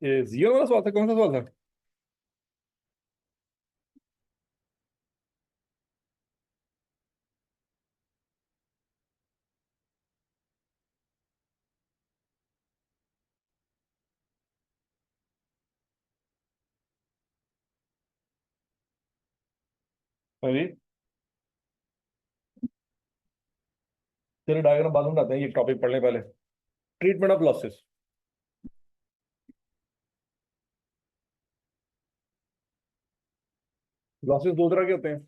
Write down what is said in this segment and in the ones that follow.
ये जियो वाला सवाल था, कौन सा सवाल था? अभी तेरे डायग्राम बाद में बनाते हैं, ये टॉपिक पढ़ने पहले। Treatment of losses. लॉसेस दो तरह के होते हैं।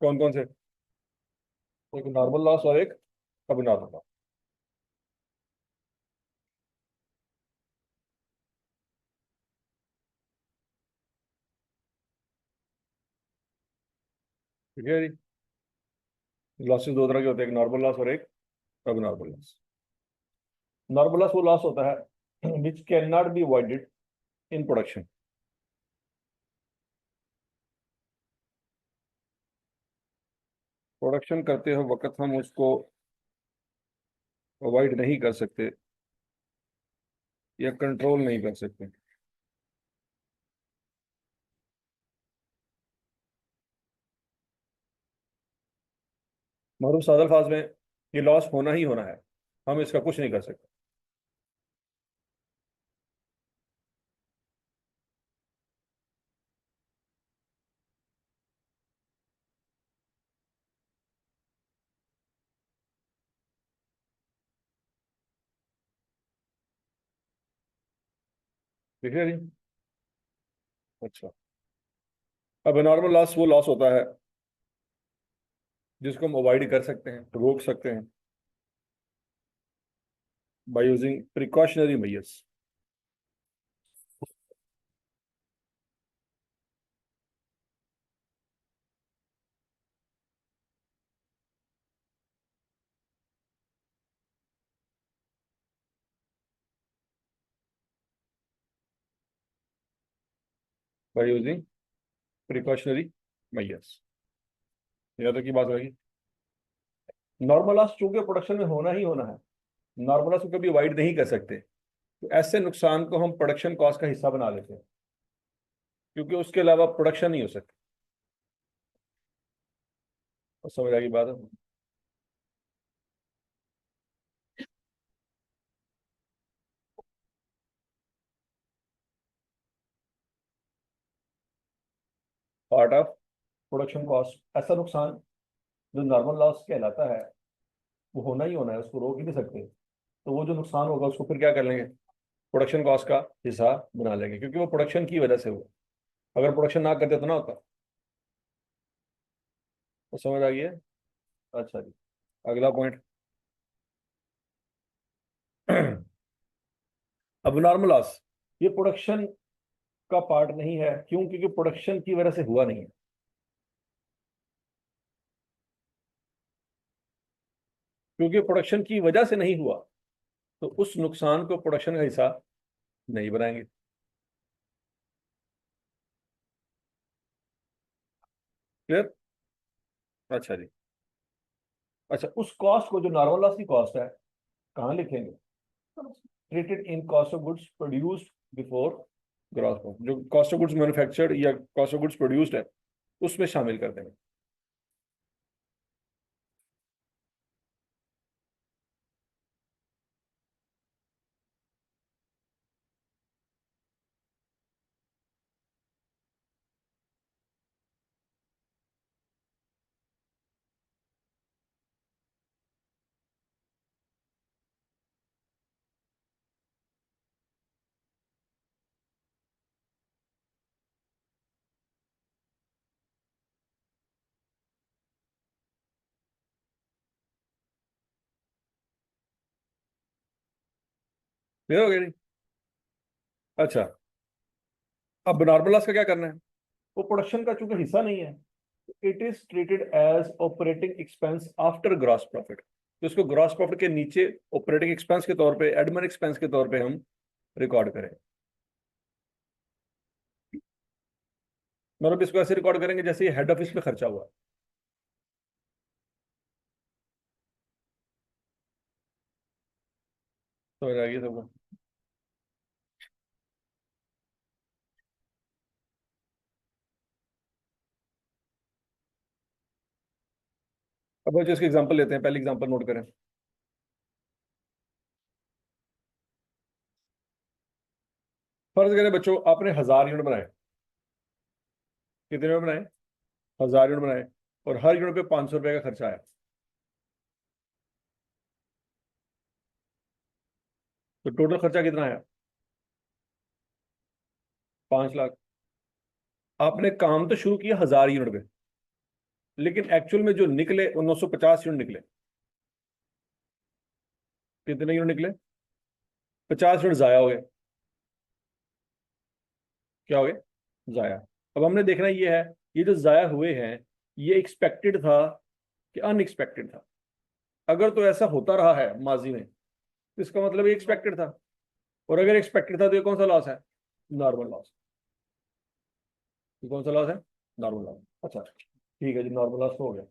कौन कौन से? एक नॉर्मल लॉस और एक अबनॉर्मल लॉस। ठीक है जी। लॉसेस दो तरह के होते हैं, एक नॉर्मल लॉस और एक अबनॉर्मल लॉस। नॉर्मल लॉस वो लॉस होता है which can not be avoided in production. Production करते हुए वक्त हम उसको अवॉइड नहीं कर सकते या कंट्रोल नहीं कर सकते। मरूफ सादल फाज में ये लॉस होना ही होना है, हम इसका कुछ नहीं कर सकते। ठीक है जी। अच्छा, अब नॉर्मल लॉस वो लॉस होता है जिसको हम अवॉइड कर सकते हैं, रोक सकते हैं, by using precautionary measures. By using precautionary measures. यहाँ तक की बात रही। नॉर्मल लॉस चूंकि प्रोडक्शन में होना ही होना है, नॉर्मल लॉस को कभी अवॉइड नहीं कर सकते, तो ऐसे नुकसान को हम प्रोडक्शन कॉस्ट का हिस्सा बना लेते हैं, क्योंकि उसके अलावा प्रोडक्शन नहीं हो सकती। और समझ आ गई बात है? पार्ट ऑफ प्रोडक्शन कॉस्ट ऐसा नुकसान जो नॉर्मल लॉस कहलाता है, वो होना ही होना है, उसको रोक ही नहीं सकते। तो वो जो नुकसान होगा उसको फिर क्या कर लेंगे, प्रोडक्शन कॉस्ट का हिस्सा बना लेंगे, क्योंकि वो प्रोडक्शन की वजह से हुआ। अगर प्रोडक्शन ना करते तो ना होता। तो समझ आ गई है? अच्छा जी। अगला पॉइंट। अब नॉर्मल लॉस ये प्रोडक्शन का पार्ट नहीं है, क्यों? क्योंकि प्रोडक्शन की वजह से हुआ नहीं है। क्योंकि प्रोडक्शन की वजह से नहीं हुआ, तो उस नुकसान को प्रोडक्शन का हिस्सा नहीं बनाएंगे। क्लियर? अच्छा जी। अच्छा, उस कॉस्ट को जो नॉर्मल लॉस की कॉस्ट है, कहाँ लिखेंगे? Treated in cost of goods produced before gross profit. जो कॉस्ट ऑफ गुड्स मैन्युफैक्चर्ड या कॉस्ट ऑफ गुड्स प्रोड्यूस्ड है, उसमें शामिल कर देंगे। क्लियर हो गया नहीं? अच्छा, अब नॉर्मल लॉस का क्या करना है? वो प्रोडक्शन का चूंकि हिस्सा नहीं है, it is treated as operating expense after gross profit. तो इसको ग्रॉस प्रॉफिट के नीचे ऑपरेटिंग एक्सपेंस के तौर पे, एडमिन एक्सपेंस के तौर पे हम रिकॉर्ड करें। मतलब इसको ऐसे रिकॉर्ड करेंगे जैसे ये हेड ऑफिस में खर्चा हुआ। समझ आ गई सबको? अब बच्चों इसके एग्जांपल लेते हैं, पहले एग्जांपल नोट करें। फर्ज करें बच्चों आपने 1000 यूनिट बनाए। कितने यूनिट बनाए? 1000 यूनिट बनाए, और हर यूनिट पे 500 रुपए का खर्चा आया। तो टोटल खर्चा कितना आया? 5 लाख। आपने काम तो शुरू किया 1000 यूनिट पे, लेकिन एक्चुअल में जो निकले वो 950 यूनिट निकले। कितने यूनिट निकले? 50 यूनिट जाया हो गए। क्या हो गए? जाया। अब हमने देखना ये है, ये जो जाया हुए हैं, ये एक्सपेक्टेड था कि अनएक्सपेक्टेड था? अगर तो ऐसा होता रहा है माजी में, तो इसका मतलब ये एक्सपेक्टेड था। और अगर एक्सपेक्टेड था तो ये कौन सा लॉस है? Normal loss. ये कौन सा लॉस है? Normal loss. अच्छा ठीक है जी, नॉर्मल लॉस तो हो गया।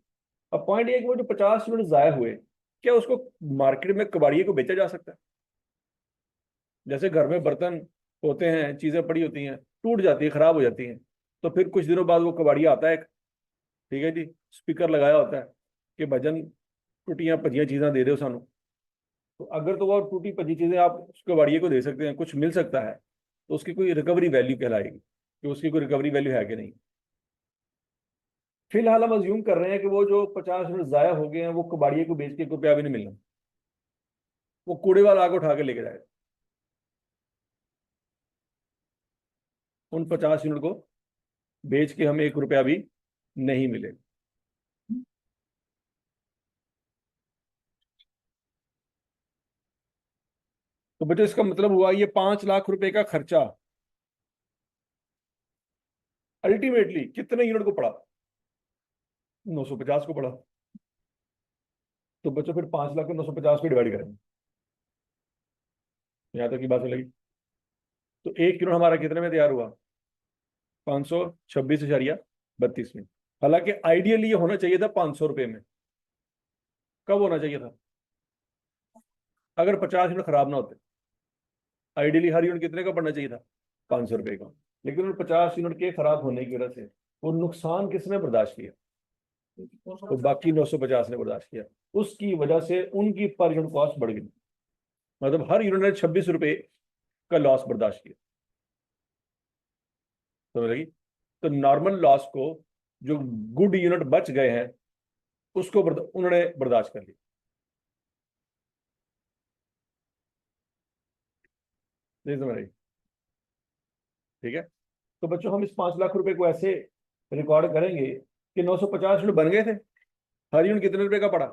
अब पॉइंट ये है कि वो जो 50 यूनिट जाया हुए, क्या उसको मार्केट में कबाड़िए को बेचा जा सकता है? जैसे घर में बर्तन होते हैं, चीजें पड़ी होती हैं, टूट जाती है, खराब हो जाती हैं, तो फिर कुछ दिनों बाद वो कबाड़िया आता है, ठीक है जी, स्पीकर लगाया होता है कि भजन टूटियां भजियां चीज़ें दे दो सानू। तो अगर तो वो टूटी भजी चीज़ें आप उस कबाड़िए को दे सकते हैं, कुछ मिल सकता है, तो उसकी कोई रिकवरी वैल्यू कहलाएगी कि उसकी कोई रिकवरी वैल्यू है कि नहीं। फिलहाल हम अज्यूम कर रहे हैं कि वो जो 50 यूनिट जाया हो गए हैं, वो कबाड़िए को बेच के 1 रुपया भी नहीं मिलना, वो कूड़े वाला आगे उठा के लेके जाएगा। उन 50 यूनिट को बेच के हमें 1 रुपया भी नहीं मिलेगा। तो बच्चों इसका मतलब हुआ ये 5 लाख रुपए का खर्चा अल्टीमेटली कितने यूनिट को पड़ा? 950 को पड़ा। तो बच्चों फिर 5 लाख को 950 को डिवाइड करेंगे। यहां तक की बात लगी। तो 1 यूनिट हमारा कितने में तैयार हुआ? 526.32 में। हालांकि आइडियली ये होना चाहिए था 500 रुपए में। कब होना चाहिए था? अगर 50 यूनिट खराब ना होते। आइडियली हर यूनिट कितने का पड़ना चाहिए था? 500 रुपए का। लेकिन उन 50 यूनिट के खराब होने की वजह से वो नुकसान किसने बर्दाश्त किया? तो बाकी 950 ने बर्दाश्त किया। उसकी वजह से उनकी पर यूनिट कॉस्ट बढ़ गई। मतलब हर यूनिट ने 26 रुपए का लॉस बर्दाश्त किया। समझ लगी? तो नॉर्मल लॉस को, जो गुड यूनिट बच गए हैं, उसको उन्होंने बर्दाश्त कर लिया। नहीं समझ रही? ठीक है। तो बच्चों हम इस 5 लाख रुपए को ऐसे रिकॉर्ड करेंगे कि 950 यूनिट बन गए थे। हर यूनिट कितने रुपए का पड़ा?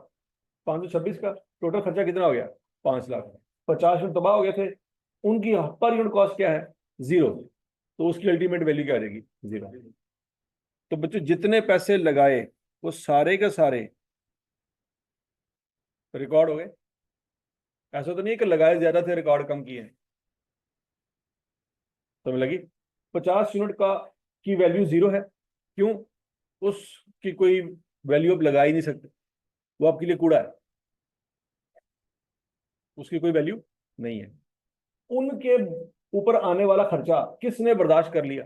526 का। टोटल खर्चा कितना हो गया? 5 लाख। 50 यूनिट तबाह हो गए थे। उनकी पर यूनिट कॉस्ट क्या है? 0। तो उसकी अल्टीमेट वैल्यू क्या आ जाएगी? 0। तो बच्चों जितने पैसे लगाए वो सारे के सारे रिकॉर्ड हो गए। ऐसा तो नहीं है कि लगाए ज्यादा थे रिकॉर्ड कम किए। समझ लगी? 50 यूनिट का की वैल्यू 0 है। क्यों? उसकी कोई वैल्यू आप लगा ही नहीं सकते, वो आपके लिए कूड़ा है, उसकी कोई वैल्यू नहीं है। उनके ऊपर आने वाला खर्चा किसने बर्दाश्त कर लिया?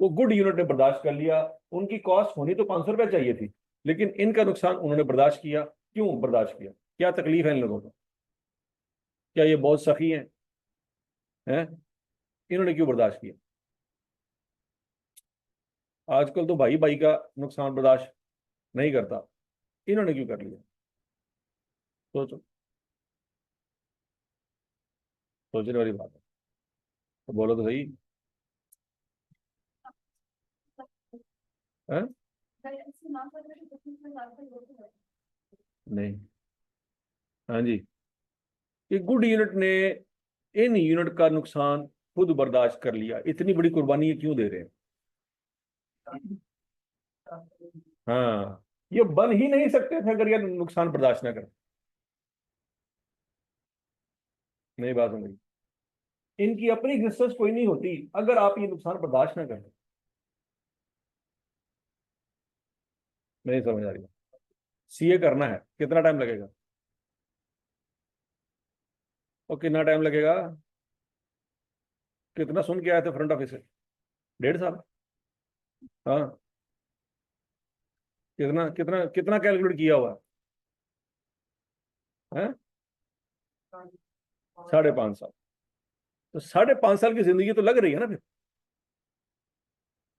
वो गुड यूनिट ने बर्दाश्त कर लिया। उनकी कॉस्ट होनी तो 500 रुपये चाहिए थी, लेकिन इनका नुकसान उन्होंने बर्दाश्त किया। क्यों बर्दाश्त किया? क्या तकलीफ है इन लोगों को? क्या ये बहुत सखी हैं? इन्होंने क्यों बर्दाश्त किया? आजकल तो भाई भाई का नुकसान बर्दाश्त नहीं करता, इन्होंने क्यों कर लिया? सोचो। सोचने वाली बात है। तो बोलो तो सही है। नहीं। हाँ जी। ये गुड यूनिट ने इन यूनिट का नुकसान खुद बर्दाश्त कर लिया। इतनी बड़ी कुर्बानी ये क्यों दे रहे हैं? हाँ, ये बन ही नहीं सकते थे अगर ये नुकसान बर्दाश्त ना करें। नहीं बात समझी? इनकी अपनी एग्जिस्टेंस कोई नहीं होती अगर आप ये नुकसान बर्दाश्त ना करें। नहीं समझ आ रही? सीए करना है, कितना टाइम लगेगा? और कितना टाइम लगेगा? कितना सुन के आए थे फ्रंट ऑफिस से? 1.5 साल। हाँ। कितना कितना कितना कैलकुलेट किया हुआ है? 5.5 साल। तो 5.5 साल की जिंदगी तो लग रही है ना फिर।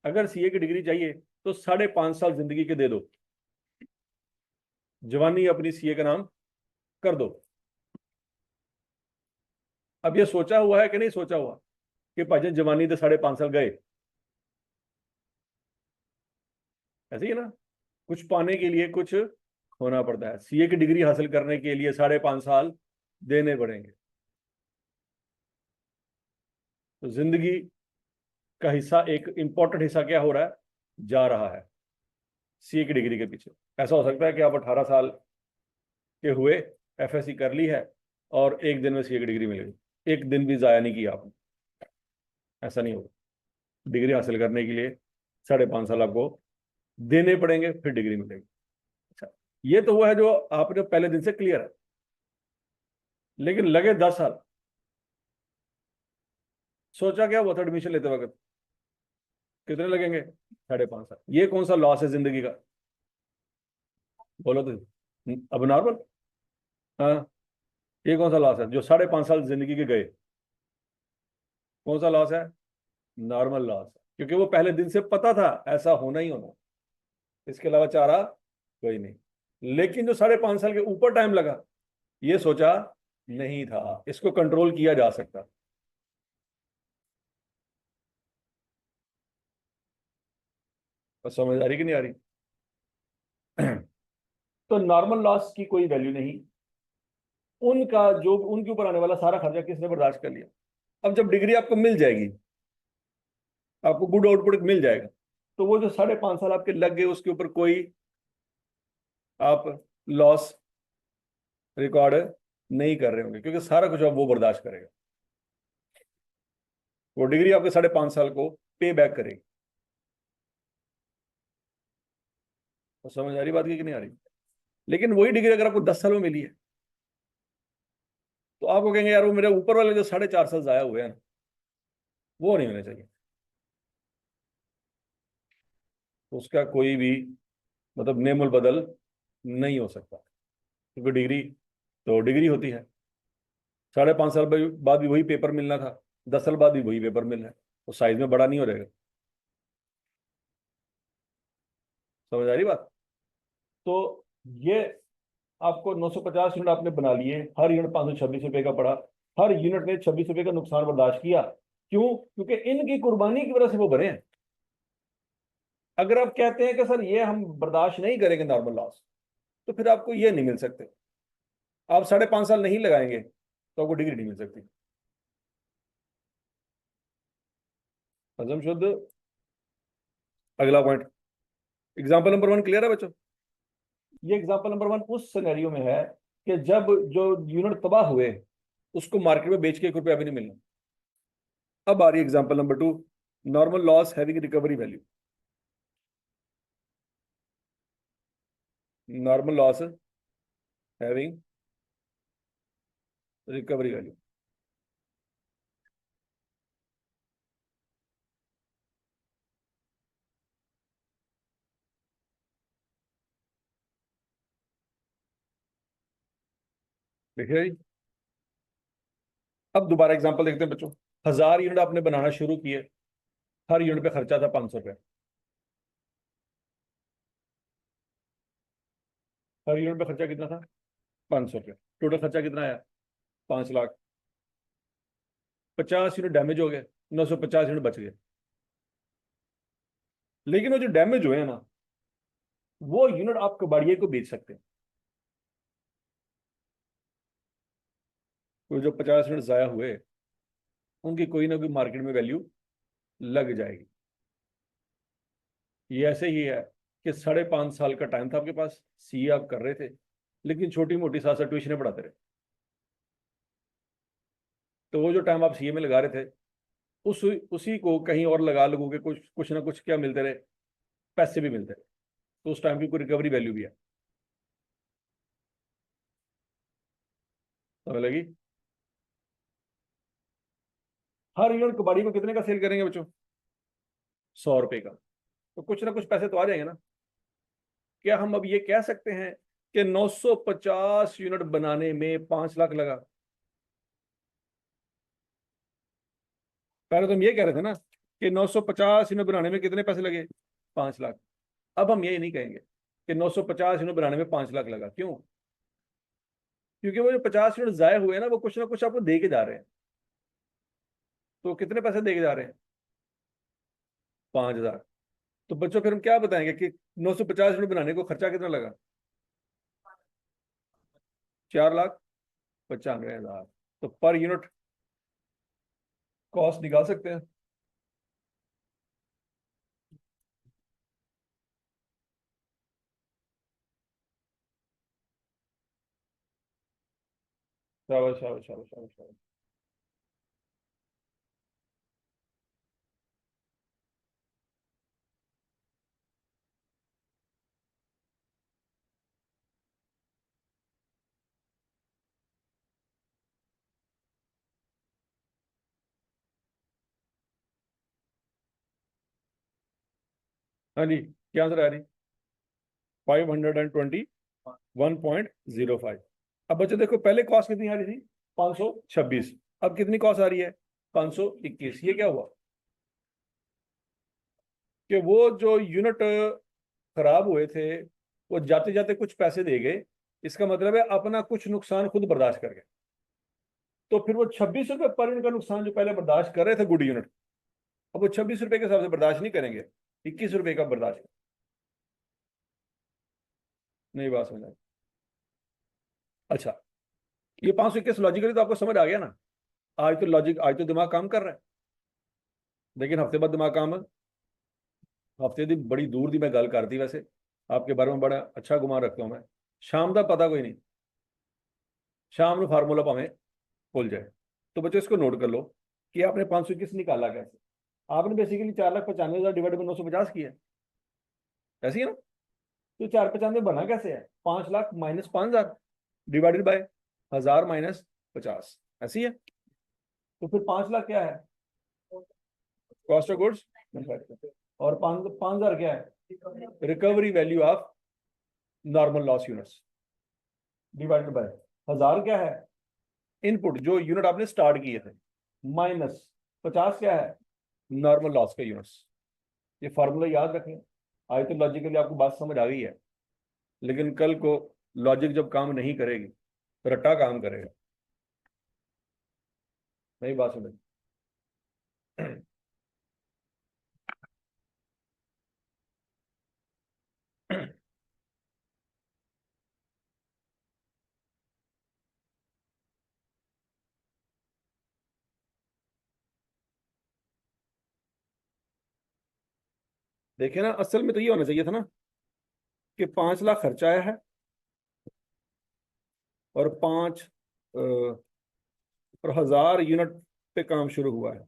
अगर सीए की डिग्री चाहिए तो 5.5 साल जिंदगी के दे दो, जवानी अपनी सीए का नाम कर दो। अब ये सोचा हुआ है कि नहीं सोचा हुआ कि भाजन जवानी तो 5.5 साल गए? ऐसे ही है ना, कुछ पाने के लिए कुछ होना पड़ता है। सीए की डिग्री हासिल करने के लिए 5.5 साल देने पड़ेंगे। तो जिंदगी का हिस्सा, एक इंपॉर्टेंट हिस्सा क्या हो रहा है, जा रहा है सीए की डिग्री के पीछे। ऐसा हो सकता है कि आप 18 साल के हुए, एफएससी कर ली है और एक दिन में सीए की डिग्री मिल गई, एक दिन भी जाया नहीं किया आपने। ऐसा नहीं होगा। डिग्री हासिल करने के लिए 5.5 साल आपको देने पड़ेंगे, फिर डिग्री मिलेगी। अच्छा, ये तो वो है जो आपने पहले दिन से क्लियर है। लेकिन लगे 10 साल, सोचा क्या हुआ था एडमिशन लेते वक्त? कितने लगेंगे? 5.5 साल। ये कौन सा लॉस है जिंदगी का? बोलो तो। अब नॉर्मल। हाँ, ये कौन सा लॉस है जो 5.5 साल जिंदगी के गए? कौन सा लॉस है? नॉर्मल लॉस है, क्योंकि वो पहले दिन से पता था ऐसा होना ही होना, इसके अलावा चारा कोई नहीं। लेकिन जो 5.5 साल के ऊपर टाइम लगा, ये सोचा नहीं था इसको कंट्रोल किया जा सकता। तो समझ आ रही कि नहीं आ रही? तो नॉर्मल लॉस की कोई वैल्यू नहीं। उनका जो उनके ऊपर आने वाला सारा खर्चा किसने बर्दाश्त कर लिया? अब जब डिग्री आपको मिल जाएगी, आपको गुड आउटपुट मिल जाएगा, तो वो जो 5.5 साल आपके लग गए उसके ऊपर कोई आप लॉस रिकॉर्ड नहीं कर रहे होंगे, क्योंकि सारा कुछ अब वो बर्दाश्त करेगा। वो डिग्री आपके 5.5 साल को पे बैक करेगी। तो समझ आ रही बात की कि नहीं आ रही? लेकिन वही डिग्री अगर आपको 10 साल में मिली है, तो आपको कहेंगे यार वो मेरे ऊपर वाले जो 4.5 साल जाया हुए हैं, वो नहीं होने चाहिए। उसका कोई भी मतलब नेमुल बदल नहीं हो सकता, क्योंकि डिग्री तो डिग्री होती है। 5.5 साल बाद भी वही पेपर मिलना था, 10 साल बाद भी वही पेपर मिल रहा है, वो साइज में बड़ा नहीं हो रहेगा। समझ आ रही बात? तो ये आपको 950 यूनिट आपने बना लिए, हर यूनिट 526 रुपए का पड़ा। हर यूनिट ने 26 रुपए का नुकसान बर्दाश्त किया। क्यों? क्योंकि इनकी कुर्बानी की वजह से वो बने हैं। अगर आप कहते हैं कि सर ये हम बर्दाश्त नहीं करेंगे नॉर्मल लॉस, तो फिर आपको ये नहीं मिल सकते। आप 5.5 साल नहीं लगाएंगे तो आपको डिग्री नहीं मिल सकती। हजम शुद्ध। अगला पॉइंट, एग्जाम्पल नंबर 1 क्लियर है बच्चों? ये एग्जाम्पल नंबर 1 उस सिनेरियो में है कि जब जो यूनिट तबाह हुए उसको मार्केट में बेच के 1 रुपया भी नहीं मिलना। अब आ रही है example number 2, normal loss having recovery value. Normal loss having recovery value. देखिए जी, अब दोबारा एग्जांपल देखते हैं बच्चों। 1000 यूनिट आपने बनाना शुरू किए, हर यूनिट पे खर्चा था 500 रुपये। हर यूनिट पे खर्चा कितना था? 500 रुपये। टोटल खर्चा कितना आया? 5 लाख। 50 यूनिट डैमेज हो गए, 950 यूनिट बच गए। लेकिन वो जो डैमेज हुए हैं ना, वो यूनिट आप कबाड़िए को बेच सकते हैं। तो जो 50 यूनिट जाया हुए, उनकी कोई ना कोई मार्केट में वैल्यू लग जाएगी। ये ऐसे ही है कि 5.5 साल का टाइम था आपके पास, सीए आप कर रहे थे, लेकिन छोटी मोटी साथ साथ ट्यूशन पढ़ाते रहे। तो वो जो टाइम आप सीए में लगा रहे थे, उसी को कहीं और लगा लगोगे, कुछ कुछ ना कुछ क्या मिलते रहे, पैसे भी मिलते रहे। तो उस टाइम की कोई रिकवरी वैल्यू भी है। समझ लगी? हर यूनिट कबाड़ी को कितने का सेल करेंगे बच्चों? 100 रुपए का। तो कुछ ना कुछ पैसे तो आ जाएंगे ना। क्या हम अब ये कह सकते हैं कि 950 यूनिट बनाने में 5 लाख लगा? पहले तो हम ये कह रहे थे ना कि 950 यूनिट बनाने में कितने पैसे लगे? 5 लाख। अब हम ये नहीं कहेंगे कि 950 यूनिट बनाने में 5 लाख लगा। क्यों? क्योंकि वो जो 50 यूनिट जाए हुए हैं ना, वो कुछ ना कुछ आपको दे के जा रहे हैं। तो कितने पैसे दे के जा रहे हैं? 5,000। तो बच्चों फिर हम क्या बताएंगे कि 950 यूनिट बनाने को खर्चा कितना लगा? 4,95,000। तो पर यूनिट कॉस्ट निकाल सकते हैं। शाबाश शाबाश शाबाश शाबाश शाबाश। हाँ जी, क्या आंसर आ रही? 521.05। अब बच्चों देखो, पहले कॉस्ट कितनी आ रही थी? 526। अब कितनी कॉस्ट आ रही है? 521। ये क्या हुआ कि वो जो यूनिट खराब हुए थे, वो जाते जाते कुछ पैसे दे गए। इसका मतलब है अपना कुछ नुकसान खुद बर्दाश्त कर गए। तो फिर वो 26 रुपए पर यूनिट का नुकसान जो पहले बर्दाश्त कर रहे थे गुड यूनिट, अब वो 26 रुपए के हिसाब से बर्दाश्त नहीं करेंगे, 21 रुपए का बर्दाश्त करें। नहीं बात समझ आई? अच्छा, ये 521 लॉजिकली तो आपको समझ आ गया ना? आज तो दिमाग काम कर रहा है। लेकिन हफ्ते बाद दिमाग काम, हफ्ते दी बड़ी दूर दी मैं गल करती। वैसे आपके बारे में बड़ा अच्छा गुमान रखता हूं मैं। शाम का पता कोई नहीं, शाम में फार्मूला भावें भूल जाए। तो बच्चों इसको नोट कर लो कि आपने 521 निकाला कैसे। आपने बेसिकली 4,95,000 डिवाइड में 950 किया है। ऐसी है ना? तो 495 बना कैसे है? 5 lakh minus 5,000 divided by 1,000 minus 50। ऐसी है? तो फिर 5 लाख क्या है? Cost of goods. और 5,000 क्या है? Recovery value of normal loss units divided by 1,000 क्या है? इनपुट जो यूनिट आपने स्टार्ट किए थे, माइनस 50 क्या है? नॉर्मल लॉस के यूनिट्स। ये फार्मूला याद रखें। आज तो लॉजिकली आपको बात समझ आ गई है, लेकिन कल को लॉजिक जब काम नहीं करेगी, रट्टा काम करेगा। नहीं बात समझ? देखिए ना, असल में तो ये होना चाहिए था ना कि 5 लाख खर्चा आया है और 1,000 यूनिट पे काम शुरू हुआ है।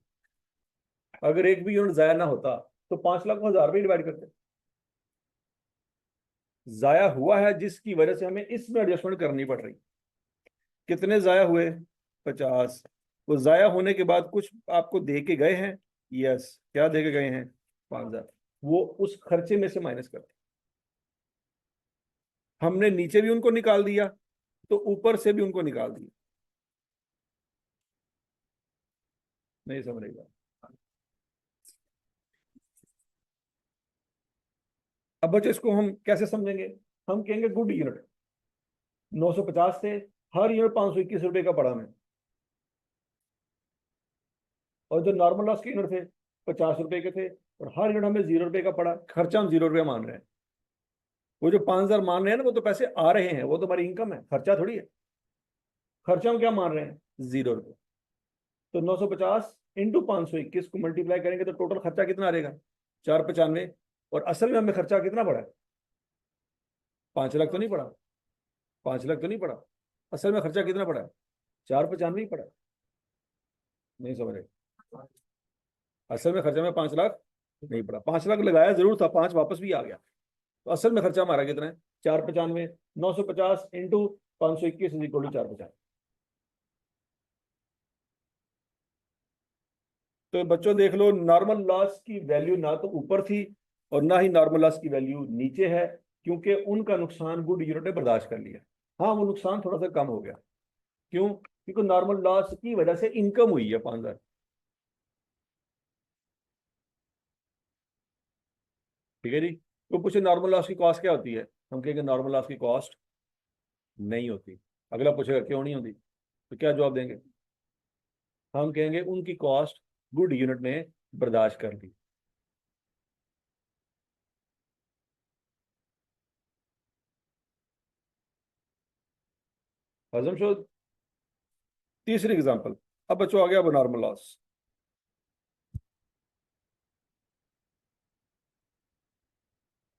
अगर एक भी यूनिट जाया ना होता तो 5 लाख को 1,000 पे डिवाइड करते। जाया हुआ है जिसकी वजह से हमें इसमें एडजस्टमेंट करनी पड़ रही। कितने जाया हुए? 50। वो जाया होने के बाद कुछ आपको दे के गए हैं। यस, क्या दे के गए हैं? 5,000। वो उस खर्चे में से माइनस करते। हमने नीचे भी उनको निकाल दिया, तो ऊपर से भी उनको निकाल दिया। नहीं समझ रही बात? अब बच्चों इसको हम कैसे समझेंगे? हम कहेंगे गुड यूनिट 950 थे, हर यूनिट 521 रुपए का पड़ा में। और जो नॉर्मल लॉस के यूनिट थे 50 रुपए के थे, और हर यूनिट हमें 0 रुपए का पड़ा। खर्चा हम 0 रुपया मान रहे हैं। वो जो 5,000 मान रहे हैं ना, वो तो पैसे आ रहे हैं, वो तो हमारी इनकम है, खर्चा थोड़ी है। खर्चा हम क्या मान रहे हैं? 0 रुपये। तो 950 इंटू 521 को मल्टीप्लाई करेंगे तो टोटल खर्चा कितना आ रहेगा? 495। और असल में हमें खर्चा कितना पड़ा है? 5 लाख तो नहीं पड़ा? 5 लाख तो नहीं पड़ा। असल में खर्चा कितना पड़ा है? 495 ही पड़ा है। नहीं समझ रहे? असल में खर्चा में 5 लाख नहीं पड़ा। 5 लाख लगाया जरूर था, 5 वापस भी आ गया। तो असल में खर्चा हमारा कितना है? 495। 950 इंटू 521 इज इक्वल टू 495। तो बच्चों देख लो, नॉर्मल लॉस की वैल्यू ना तो ऊपर थी और ना ही नॉर्मल लॉस की वैल्यू नीचे है। क्योंकि उनका नुकसान गुड यूनिट ने बर्दाश्त कर लिया। हाँ, वो नुकसान थोड़ा सा कम हो गया। क्यों? क्योंकि नॉर्मल लॉस की वजह से इनकम हुई है 5,000। ठीक है जी। तो पूछे नॉर्मल लॉस की कॉस्ट क्या होती है, हम कहेंगे नॉर्मल लॉस की कॉस्ट नहीं होती। अगला पूछेगा क्यों नहीं होती, तो क्या जवाब देंगे? हम कहेंगे उनकी कॉस्ट गुड यूनिट ने बर्दाश्त कर ली। हजम शुद। तीसरी एग्जांपल। अब बच्चों आ गया अब नॉर्मल लॉस।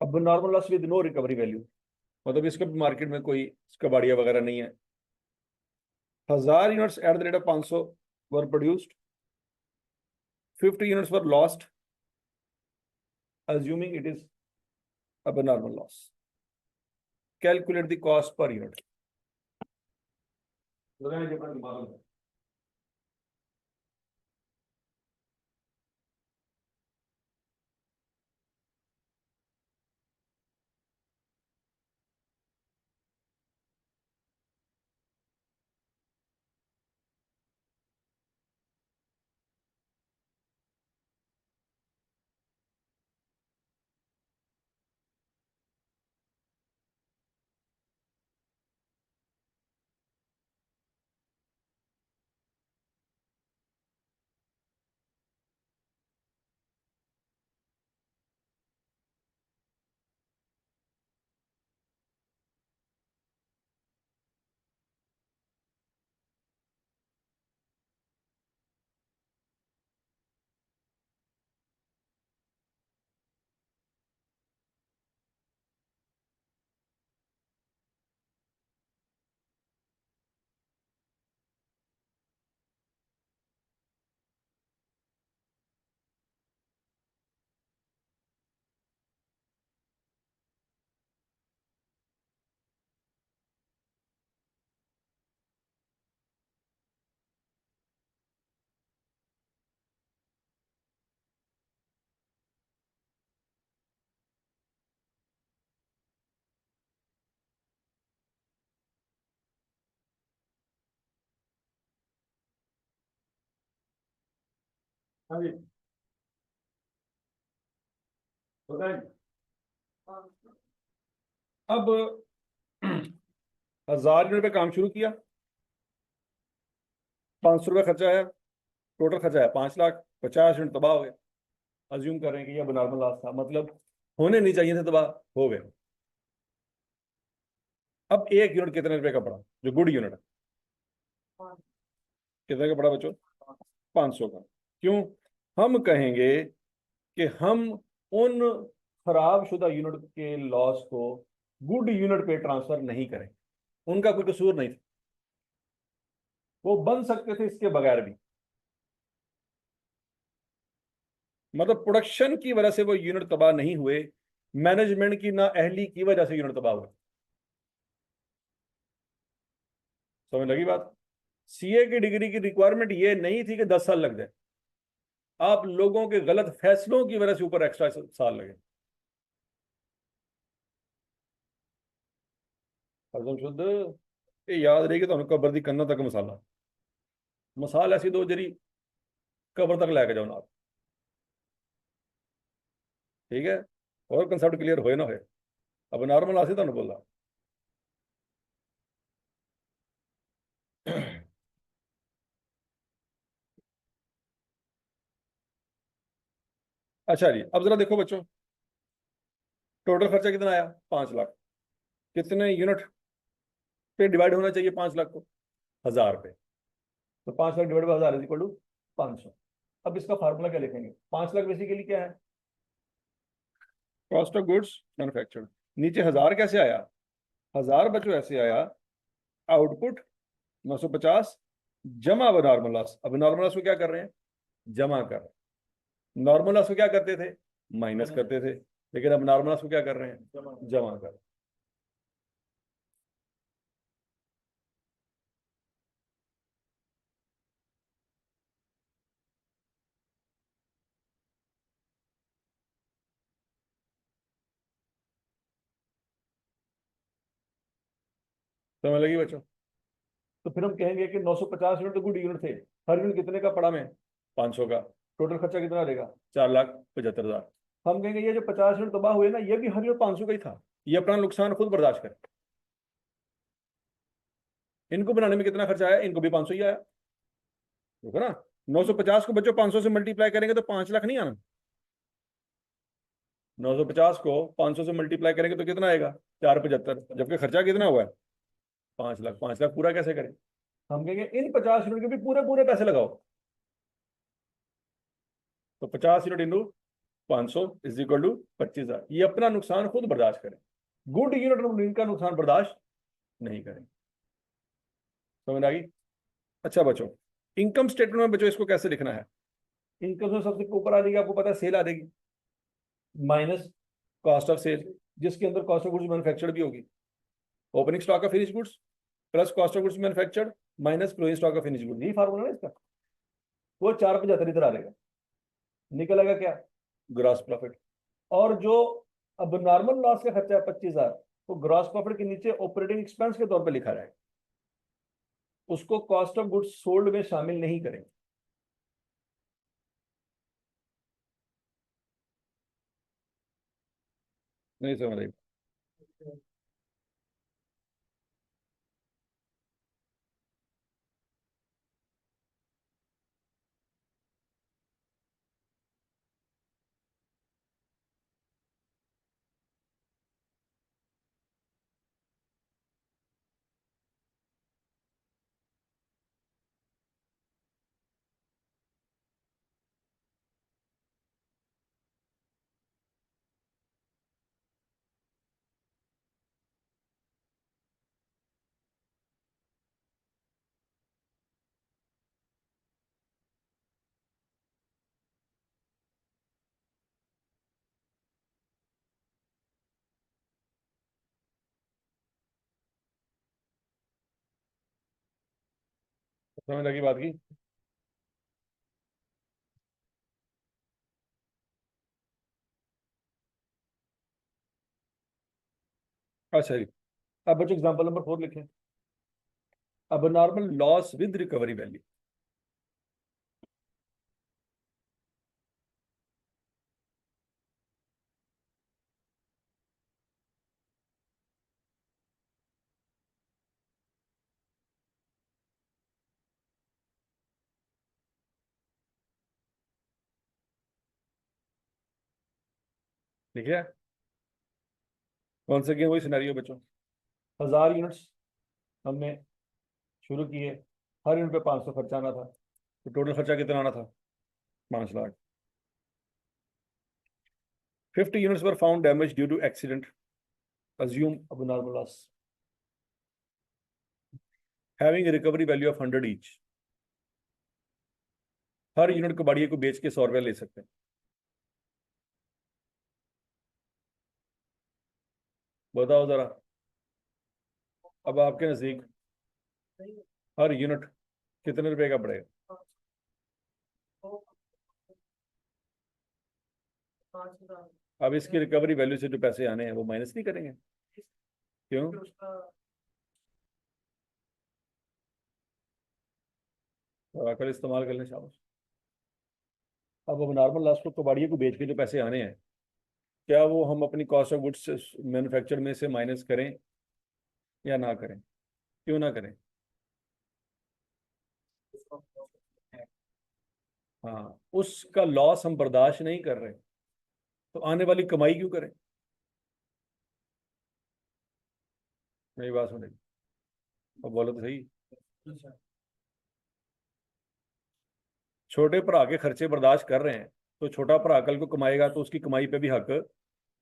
अब normal loss with no recovery value, मतलब इसका मार्केट में कोई कबाड़िया वगैरह नहीं है। 1,000 units at the rate of 500 were produced, 50 units were lost, assuming it is abnormal loss. Calculate the cost per unit. लगाने के बाद मालूम है। हाँ जी, बताएं। अब 1,000 यूनिट पे काम शुरू किया, 500 रुपये खर्चा आया, टोटल खर्चा है 5 लाख, 50 यूनिट तबाह हो गए। अज्यूम कर रहे हैं कि यह नॉर्मल लॉस था, मतलब होने नहीं चाहिए थे, तबाह हो गए। अब एक यूनिट कितने रुपए का पड़ा, जो गुड यूनिट है? कितने का पड़ा बच्चों? 500 का। क्यों? हम कहेंगे कि हम उन खराब शुदा यूनिट के लॉस को गुड यूनिट पे ट्रांसफर नहीं करें। उनका कोई कसूर नहीं था, वो बन सकते थे इसके बगैर भी। मतलब प्रोडक्शन की वजह से वो यूनिट तबाह नहीं हुए, मैनेजमेंट की ना अहली की वजह से यूनिट तबाह हुए। समझ लगी बात? सीए की डिग्री की रिक्वायरमेंट ये नहीं थी कि 10 साल लग जाए, आप लोगों के गलत फैसलों की वजह से ऊपर एक्स्ट्रा साल लगे। हरदम शुद्ध। ये याद रही कि तुम कबर दी कन्ना तक मसाला, मसाल ऐसी दो जरी कबर तक लैके जाओ ना आप। ठीक है, और कंसेप्ट क्लियर होए ना होए। अब नॉर्मल आसी तुम बोला। अच्छा जी, अब जरा देखो बच्चों, टोटल खर्चा कितना आया? 5 लाख। कितने यूनिट पे डिवाइड होना चाहिए 5 लाख को? 1,000 पे। तो 5 lakh divide by 1,000 is equal to 500। अब इसका फार्मूला क्या लिखेंगे? 5 लाख बेसिकली क्या है? Cost of goods manufactured. नीचे 1,000 कैसे आया? 1,000 बच्चों ऐसे आया, आउटपुट 950 जमा अब नॉर्मल लॉस। अब नॉर्मल लॉस को क्या कर रहे हैं? जमा कर रहे हैं। नॉर्मल लॉस को क्या करते थे? माइनस करते थे। लेकिन अब नॉर्मल लॉस को क्या कर रहे हैं? जमा कर रहे हैं। समझ लगी बच्चों? तो फिर हम कहेंगे कि 950 यूनिट तो गुड यूनिट थे, हर यूनिट कितने का पड़ा में? 500 का। टोटल खर्चा कितना रहेगा? 4,75,000। हम कहेंगे ये जो 50 यूनिट तबाह हुए ना, ये भी हर यूनिट 500 का ही था, ये अपना नुकसान खुद बर्दाश्त करे। इनको बनाने में कितना खर्चा आया? इनको भी 500 ही आया। देखो ना, 950 को बच्चों 500 से मल्टीप्लाई करेंगे तो 5 लाख नहीं आना। 950 को 500 से मल्टीप्लाई करेंगे तो कितना आएगा? 475, जबकि खर्चा कितना हुआ है? 5 लाख। 5 लाख पूरा कैसे करें? हम कहेंगे इन 50 यूनिट के भी पूरे पूरे पैसे लगाओ। तो 50 unit into 500 is equal to 25,000। ये अपना नुकसान खुद बर्दाश्त करें, गुड यूनिट इनका नुकसान बर्दाश्त नहीं करें। समझ आ गई? अच्छा बच्चों, इनकम स्टेटमेंट में बच्चों इसको कैसे लिखना है? इनकम में सबसे ऊपर आ जाएगी, आपको पता है सेल आ जाएगी, माइनस कॉस्ट ऑफ सेल, जिसके अंदर कॉस्ट ऑफ गुड्स मैन्युफैक्चर्ड भी होगी। Opening stock of finish goods plus cost of goods manufactured minus closing stock of finish goods, यही फार्मूला है इसका। वो 475 इधर आ जाएगा, निकलेगा क्या? Gross profit. और जो अब नॉर्मल लॉस का खर्चा है 25,000, तो ग्रॉस प्रॉफिट के नीचे ऑपरेटिंग एक्सपेंस के तौर पे लिखा जाएगा, उसको कॉस्ट ऑफ गुड्स सोल्ड में शामिल नहीं करेंगे। नहीं समझ रही? समझ लगी बात की? अच्छा जी, अब बच्चों एग्जांपल नंबर 4 लिखें। अब normal loss with recovery value. लिखिए, कौन से वही सिनेरियो बच्चों, 1000 यूनिट्स हमने शुरू किए, हर यूनिट पे 500 खर्चा आना था, तो टोटल खर्चा कितना आना था? 5 lakh. 50 units were found damage due to accident, assume abnormal loss having a recovery value of 100 each। हर यूनिट कबाड़िए को बेच के 100 रुपया ले सकते हैं। बताओ जरा, अब आपके नजदीक हर यूनिट कितने रुपए का पड़ेगा? अब इसकी रिकवरी वैल्यू से जो पैसे आने हैं वो माइनस नहीं करेंगे? क्यों? तो अकल इस्तेमाल कर लें, शाबाश। अब नॉर्मल लॉस को कबाड़िए को बेच के जो पैसे आने हैं, क्या वो हम अपनी कॉस्ट ऑफ गुड्स मैन्युफैक्चर में से माइनस करें या ना करें? क्यों ना करें? हाँ, उसका लॉस हम बर्दाश्त नहीं कर रहे, तो आने वाली कमाई क्यों करें? मेरी बात सुने, अब बोलो तो सही। छोटे भरा के खर्चे बर्दाश्त कर रहे हैं, तो छोटा भरा कल को कमाएगा तो उसकी कमाई पे भी हक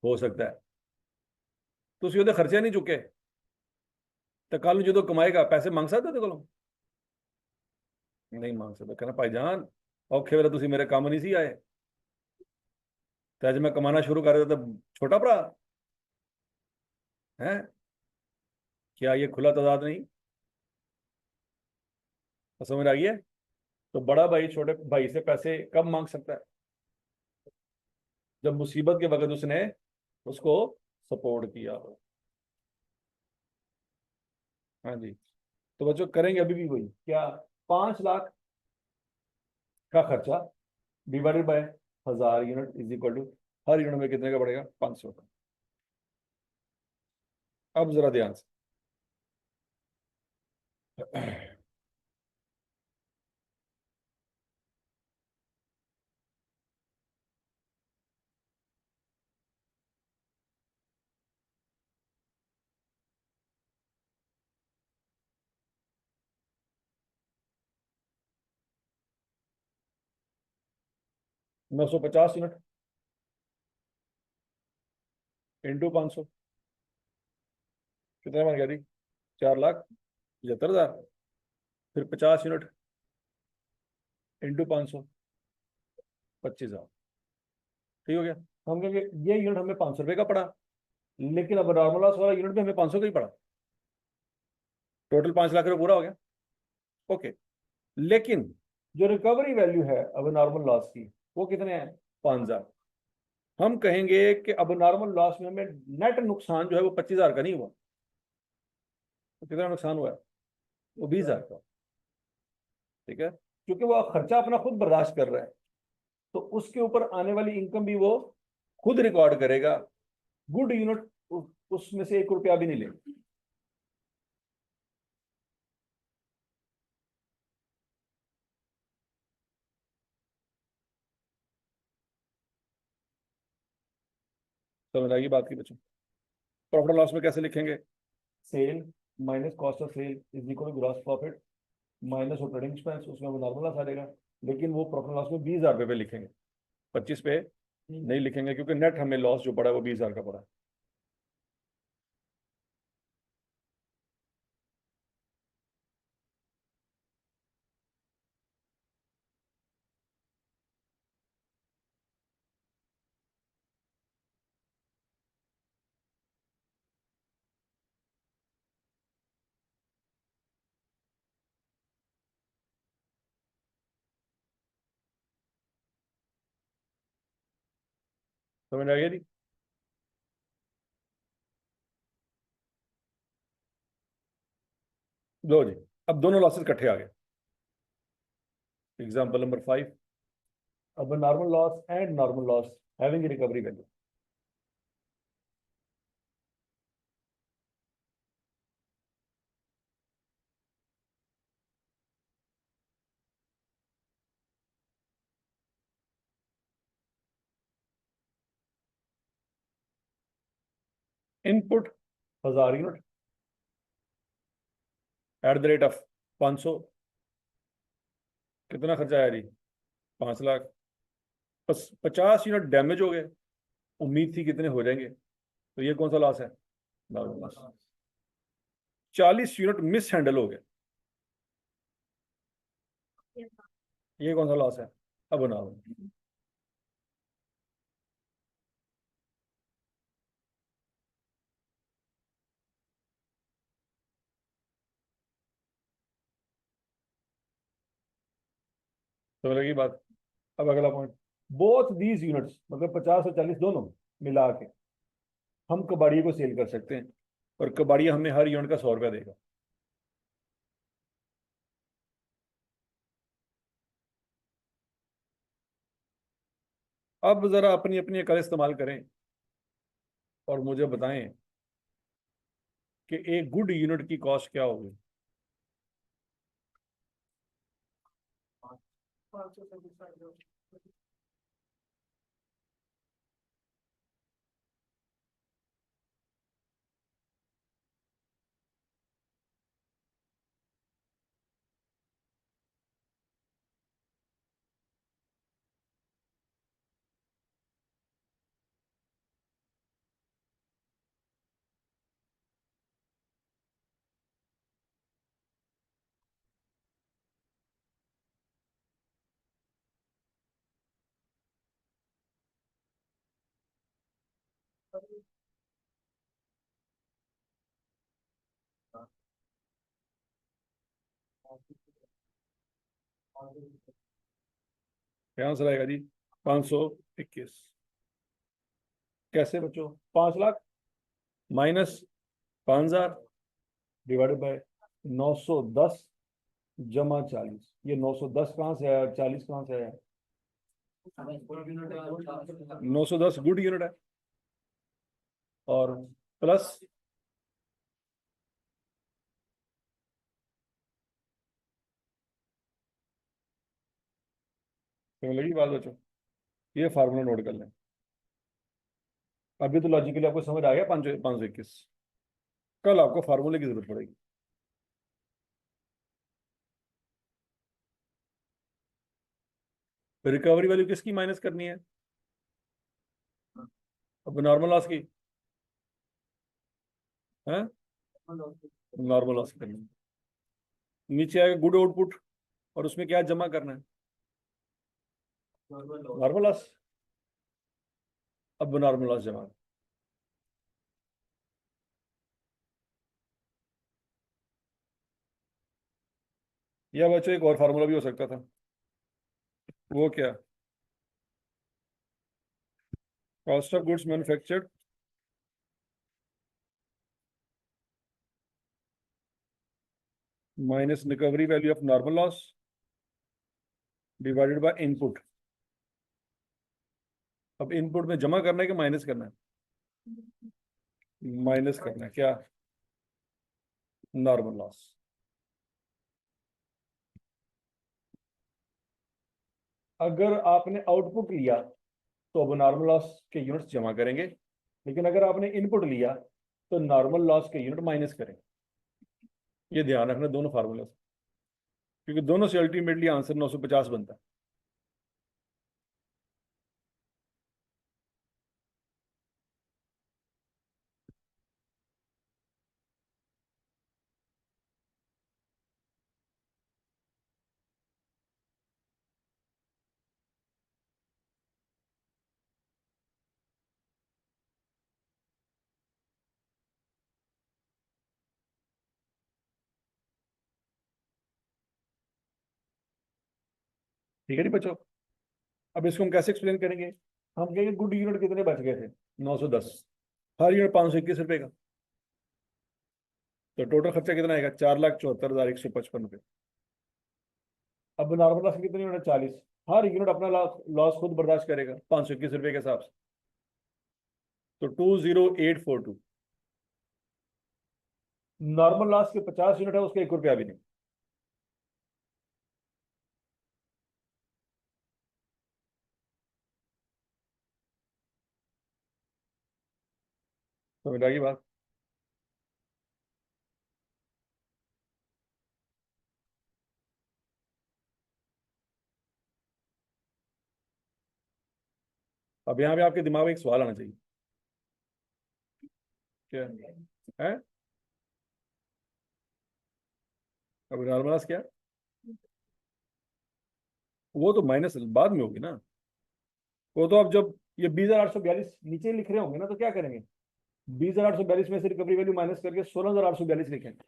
हो सकता है। तो उसके खर्चे नहीं चुके, तो कल जो कमाएगा पैसे मांग सकते तेरे को? नहीं मांग सकते। कहना भाईजान औखे वेले तुसी मेरे काम नहीं सी आए, तो अज मैं कमाना शुरू कर दिया तो छोटा भरा है, क्या ये खुला तजाद नहीं? तो समझ आ गई है? तो बड़ा भाई छोटे भाई से पैसे कब मांग सकता है? जब मुसीबत के वक्त उसने उसको सपोर्ट किया हो। हाँ जी, तो बच्चों करेंगे अभी भी वही क्या, 5 लाख का खर्चा divided by 1000 unit is equal to हर यूनिट में कितने का पड़ेगा, 500 का। अब जरा ध्यान से 950 यूनिट इंटू 500 कितने बन गया जी, 4,75,000। फिर 50 यूनिट इंटू 500, 25,000। ठीक हो गया। हम कहेंगे ये यूनिट हमें 500 रुपये का पड़ा, लेकिन अब नॉर्मल लॉस वाला यूनिट भी हमें 500 का ही पड़ा, टोटल 5 लाख रुपये पूरा हो गया। ओके, लेकिन जो रिकवरी वैल्यू है अब नॉर्मल लॉस की वो कितने हैं, 5,000। हम कहेंगे कि अब नॉर्मल लॉस में हमें नेट नुकसान जो है वो 25,000 का नहीं हुआ, तो कितना नुकसान हुआ है, वो 20,000 का। ठीक है, क्योंकि वो खर्चा अपना खुद बर्दाश्त कर रहा है, तो उसके ऊपर आने वाली इनकम भी वो खुद रिकॉर्ड करेगा। गुड यूनिट उसमें से 1 रुपया भी नहीं लेगा। समझ आएगी बात की बच्चों। प्रॉफिट लॉस में कैसे लिखेंगे, sale minus cost of sale is equal to gross profit minus operating expense, उसमें वो नॉर्मल लॉस आ जाएगा। लेकिन वो प्रॉफिट लॉस में 20,000 रुपये पे लिखेंगे, 25 पे नहीं लिखेंगे, क्योंकि नेट हमें लॉस जो पड़ा है वो 20,000 का पड़ा है। समझ आ गया जी। लो जी, अब दोनों लॉसेस इकट्ठे आ गए। एग्जाम्पल नंबर 5, अब normal loss and normal loss having recovery value. Input 1000 unit at the rate of 500, कितना खर्चा आया जी, 5 लाख। बस 50 यूनिट डैमेज हो गए, उम्मीद थी कितने हो जाएंगे, तो ये कौन सा लॉस है, normal loss. 40 unit miss handle हो गए, ये कौन सा लॉस है, अब नॉर्मल। तो लगी बात। अब अगला पॉइंट, बोथ दीज यूनिट्स मतलब 50 और 40 दोनों मिला के हम कबाड़िए को सेल कर सकते हैं, और कबाड़िया हमें हर यूनिट का 100 रुपया देगा। अब जरा अपनी अपनी अकल इस्तेमाल करें और मुझे बताएं कि एक गुड यूनिट की कॉस्ट क्या होगी। क्या आंसर आएगा जी, 521। कैसे बच्चों, 5 लाख माइनस 5,000 डिवाइडेड बाय 910 जमा 40, ये 910 कहाँ से आया, 40 कहाँ से आया? 910 गुड यूनिट है, और प्लस समझ लगी बात बच्चों? ये फार्मूला नोट कर लें। अभी तो लॉजिकली आपको समझ आ गया 521। कल आपको फार्मूले की जरूरत पड़ेगी। रिकवरी वैल्यू किसकी माइनस करनी है? अब नॉर्मल लॉस की है, नॉर्मल लॉस करनी है। नीचे आएगा गुड आउटपुट, और उसमें क्या जमा करना है? Normal loss. अब नॉर्मल लॉस जमा, या बच्चों एक और फार्मूला भी हो सकता था। वो क्या? Cost of goods manufactured minus recovery value of normal loss divided by input. अब इनपुट में जमा करना है कि माइनस करना है? माइनस करना है क्या? Normal loss. अगर आपने आउटपुट लिया तो अब नॉर्मल लॉस के यूनिट्स जमा करेंगे, लेकिन अगर आपने इनपुट लिया तो नॉर्मल लॉस के यूनिट माइनस करेंगे। ये ध्यान रखना दोनों फार्मूले से, क्योंकि दोनों से अल्टीमेटली आंसर 950 बनता है। ठीक है नहीं बच्चों? अब इसको हम कैसे एक्सप्लेन करेंगे? हम कहेंगे गुड यूनिट कितने बच गए थे? 910, हर यूनिट 521 रुपए का, तो टोटल खर्चा कितना आएगा? 4,74,155 रुपये। अब नॉर्मल लॉस कितनी यूनिट? 40, हर यूनिट अपना लॉस खुद बर्दाश्त करेगा 521 रुपये के हिसाब से, तो 20842। नॉर्मल लॉस के 50 यूनिट है, उसका 1 रुपया भी नहीं। समझ आ गई बात? अब यहाँ पे आपके दिमाग में एक सवाल आना चाहिए। क्या है? अब नॉर्मल लॉस क्या? वो तो माइनस बाद में होगी ना। वो तो अब जब ये 20,842 नीचे लिख रहे होंगे ना, तो क्या करेंगे? 20,842 में से रिकवरी वैल्यू माइनस करके 16,842 लिखेंगे।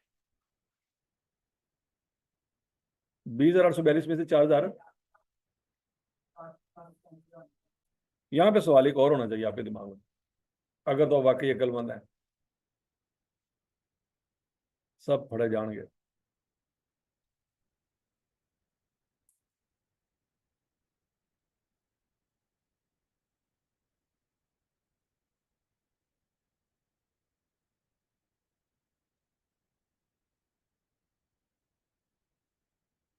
20,842 में से 4,000। यहाँ पे सवाल एक और होना चाहिए आपके दिमाग में, अगर तो वाकई अक्लमंद है, सब पढ़े जाएंगे।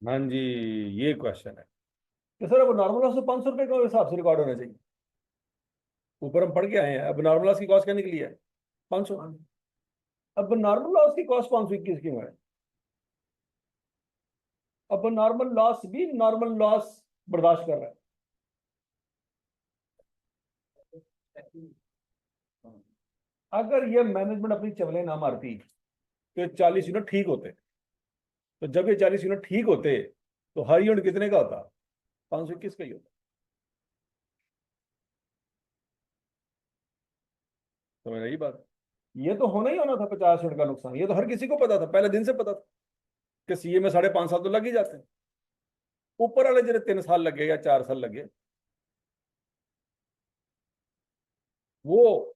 हाँ जी, ये क्वेश्चन है कि सर अब नॉर्मल लॉस तो 500 रुपए का हिसाब से रिकॉर्ड होना चाहिए। ऊपर हम पढ़ के आए हैं, अब नॉर्मल लॉस की कॉस्ट क्या निकली है? 500। अब नॉर्मल लॉस की कॉस्ट 521 क्यों है? अब नॉर्मल लॉस भी नॉर्मल लॉस बर्दाश्त कर रहा है। अगर ये मैनेजमेंट अपनी चवलें ना मारती तो 40 यूनिट ठीक होते, तो जब ये 40 यूनिट ठीक होते तो हर यूनिट कितने का होता? 521 का ही होता। समझ रही बात? ये तो होना ही होना था 50 यूनिट का नुकसान, ये तो हर किसी को पता था, पहले दिन से पता था कि सीए में 5.5 साल तो लग ही जाते हैं। ऊपर वाले जरा 3 साल लगे या 4 साल लगे, वो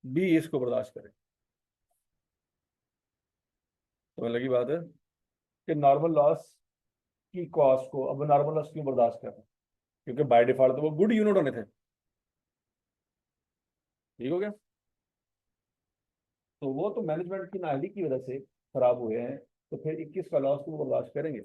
भी इसको बर्दाश्त करे। तो लगी बात है कि नॉर्मल लॉस की कॉस्ट को अब नॉर्मल लॉस क्यों बर्दाश्त कर रहे हैं? क्योंकि बाय डिफॉल्ट तो वो गुड यूनिट होने थे। ठीक हो गया। तो वो तो मैनेजमेंट की नाअहली की वजह से खराब हुए हैं, तो फिर 21 का लॉस तो वो बर्दाश्त करेंगे।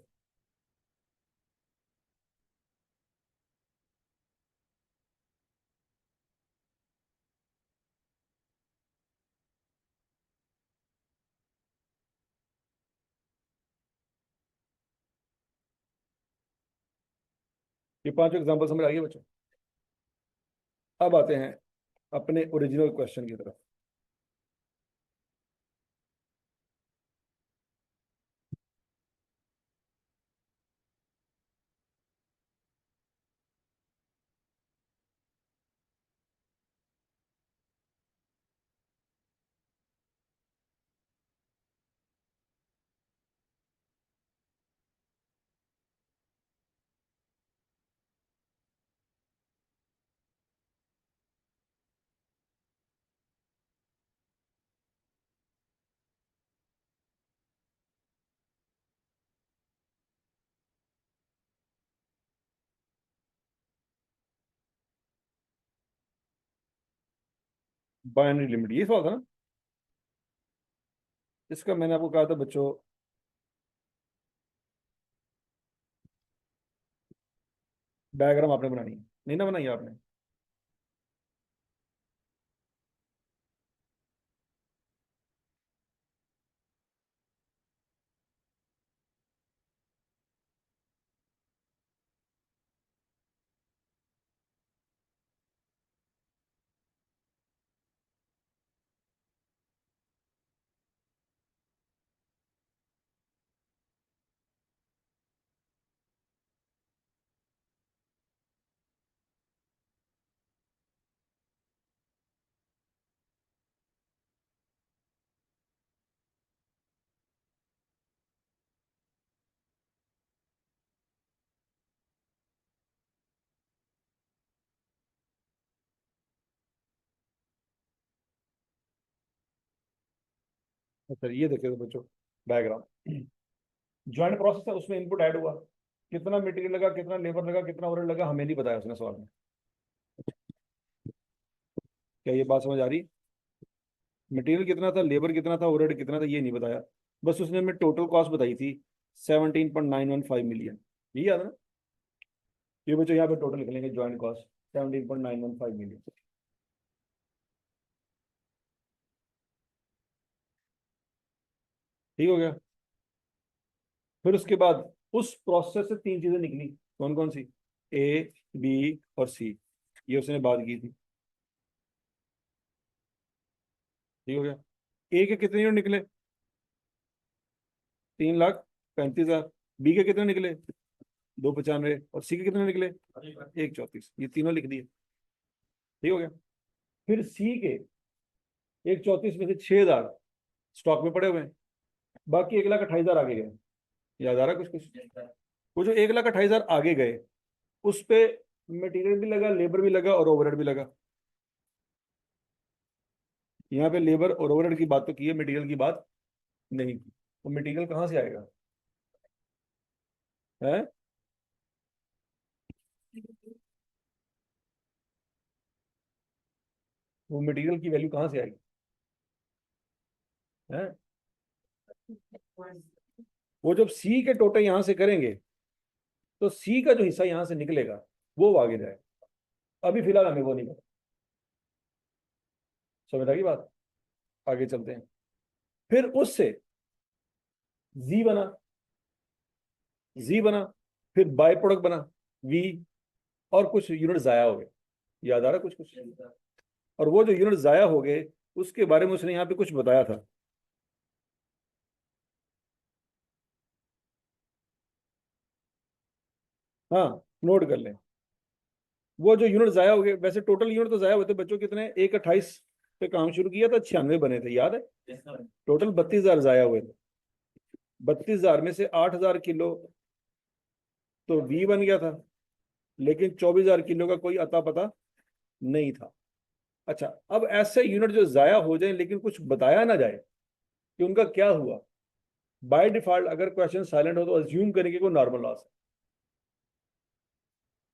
ये 5 एग्जाम्पल समझ आ गए बच्चों। अब आते हैं अपने ओरिजिनल क्वेश्चन की तरफ। बाइनरी लिमिट ये सवाल था ना। इसका मैंने आपको कहा था बच्चों, डायग्राम आपने बनानी है, नहीं ना बनाई आपने। अच्छा ये देखिए तो बच्चों, डायग्राम ज्वाइंट प्रोसेस है, उसमें इनपुट ऐड हुआ, कितना मटेरियल लगा, कितना लेबर लगा, कितना ओवरहेड लगा, हमें नहीं बताया उसने सवाल में। क्या ये बात समझ आ रही? मटेरियल कितना था, लेबर कितना था, ओवरहेड कितना था, ये नहीं बताया। बस उसने हमें टोटल कॉस्ट बताई थी 17.915 मिलियन। ये याद है ना? ये बच्चों यहाँ पे टोटल लिख लेंगे, ज्वाइंट कॉस्ट 17.915 मिलियन। ठीक हो गया। फिर उसके बाद उस प्रोसेस से 3 चीजें निकली, कौन कौन सी? ए, बी और सी, ये उसने बात की थी। ठीक हो गया। ए के कितने यूनिट निकले? 3,35,000। बी के कितने निकले? 295। और सी के कितने निकले? 134। ये तीनों लिख दिए। ठीक हो गया। फिर सी के 134 में से 6,000 स्टॉक में पड़े हुए हैं, बाकी 1,28,000 आगे गए। याद आ रहा कुछ कुछ? वो जो 1,28,000 आगे गए, उस पे मटेरियल भी लगा, लेबर भी लगा और ओवरहेड भी लगा। यहाँ पे लेबर और ओवरहेड की बात तो की है, मटेरियल की बात नहीं की। तो मटेरियल कहाँ से आएगा? है? वो मटेरियल की वैल्यू कहाँ से आएगी? है? वो जब सी के टोटल यहां से करेंगे, तो सी का जो हिस्सा यहां से निकलेगा वो आगे जाएगा। अभी फिलहाल हमें वो नहीं पता। समझ आ गई बात? आगे चलते हैं। फिर उससे जी बना, जी बना, फिर बाय प्रोडक्ट बना, वी, और कुछ यूनिट जाया हो गए। याद आ रहा कुछ कुछ? और वो जो यूनिट जाया हो गए, उसके बारे में उसने यहाँ पे कुछ बताया था। हाँ, नोट कर लें। वो जो यूनिट जाया हो गए, वैसे टोटल यूनिट तो जाया हुए थे बच्चों कितने, 128 पे काम शुरू किया था, 96 बने थे, याद है? टोटल 32,000 जाया हुए थे। 32,000 में से 8,000 किलो तो वी बन गया था, लेकिन 24,000 किलो का कोई अता पता नहीं था। अच्छा, अब ऐसे यूनिट जो जाया हो जाए लेकिन कुछ बताया ना जाए कि उनका क्या हुआ, बाय डिफॉल्ट अगर क्वेश्चन साइलेंट हो तो अज्यूम करें कि कोई नॉर्मल लॉस है,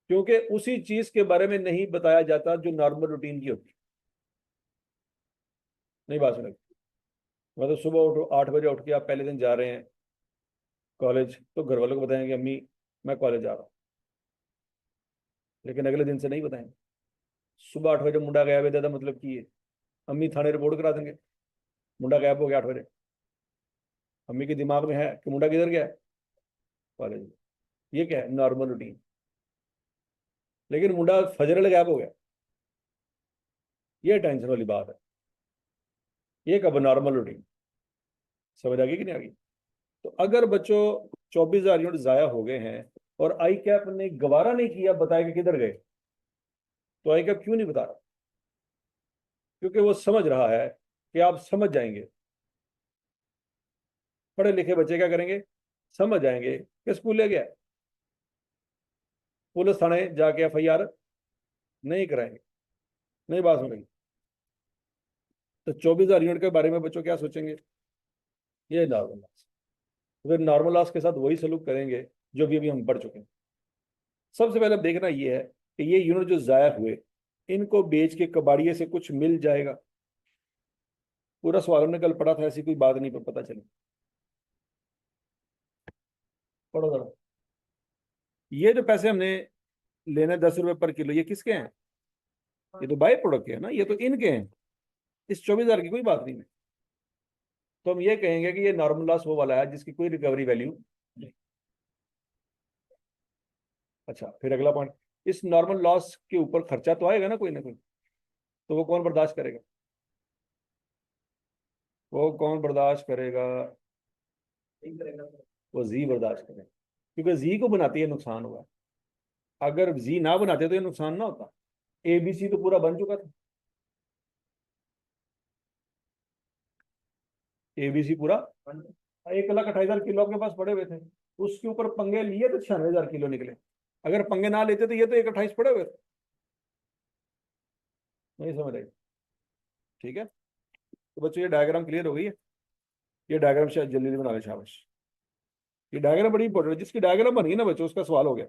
क्योंकि उसी चीज के बारे में नहीं बताया जाता जो नॉर्मल रूटीन की होती है। नहीं बात सुन, मतलब सुबह उठो 8 बजे उठ के आप पहले दिन जा रहे हैं कॉलेज, तो घर वालों को बताएंगे अम्मी मैं कॉलेज जा रहा हूँ, लेकिन अगले दिन से नहीं बताएंगे। सुबह 8 बजे मुंडा गायब है दादा मतलब की है, अम्मी थाने रिपोर्ट करा देंगे, मुंडा गायब हो गया 8 बजे। अम्मी के दिमाग में है कि मुंडा किधर गया है, कॉलेज में। ये क्या है, नॉर्मल रूटीन। लेकिन मुंडा फजर गायब हो गया, ये टेंशन वाली बात है। ये कब नॉर्मल रूटीन, समझ आ गई कि नहीं आ गई? तो अगर बच्चों 24,000 यूनिट जाया हो गए हैं और आई कैप ने गवारा नहीं किया बताया कि किधर गए, तो आई कैप क्यों नहीं बता रहा? क्योंकि वो समझ रहा है कि आप समझ जाएंगे। पढ़े लिखे बच्चे क्या करेंगे, समझ जाएंगे कि स्कूल ले गया, पुलिस थाने जाके FIR नहीं कराएंगे। नहीं बात सुनेगी। तो 24,000 यूनिट के बारे में बच्चों क्या सोचेंगे, ये नॉर्मल लॉस। फिर नॉर्मल लॉस के साथ वही सलूक करेंगे जो भी अभी हम पढ़ चुके हैं। सबसे पहले देखना ये है कि ये यूनिट जो जाया हुए इनको बेच के कबाड़िए से कुछ मिल जाएगा। पूरा सवाल हमने कल पढ़ा था, ऐसी कोई बात नहीं, पर पता चली। पढ़ो जरा। ये जो पैसे हमने लेने 10 रुपए पर किलो, ये किसके हैं? ये तो बाई प्रोडक्ट के हैं ना, ये तो इनके हैं। इस 24,000 की कोई बात नहीं है। तो हम ये कहेंगे कि ये नॉर्मल लॉस वो वाला है जिसकी कोई रिकवरी वैल्यू नहीं। अच्छा, फिर अगला पॉइंट, इस नॉर्मल लॉस के ऊपर खर्चा तो आएगा ना कोई ना कोई, तो वो कौन बर्दाश्त करेगा? वो कौन बर्दाश्त करेगा? वो जी बर्दाश्त करेगा, क्योंकि जी को बनाती है नुकसान हुआ। अगर जी ना बनाते तो ये नुकसान ना होता। ABC तो पूरा बन चुका था, ABC पूरा 1,28,000 किलो आपके पास पड़े हुए थे। उसके ऊपर पंगे लिए तो 96,000 किलो निकले। अगर पंगे ना लेते तो ये तो 1,28 पड़े हुए थे। नहीं समझ आई? ठीक है, तो बच्चों ये डायग्राम क्लियर हो गई है? ये डायग्राम शायद जल्दी जल्दी बना ले, शाबाश। ये डायग्राम बड़ी इंपॉर्टेंट है, जिसकी डायग्राम बनी ना बच्चों उसका सवाल हो गया।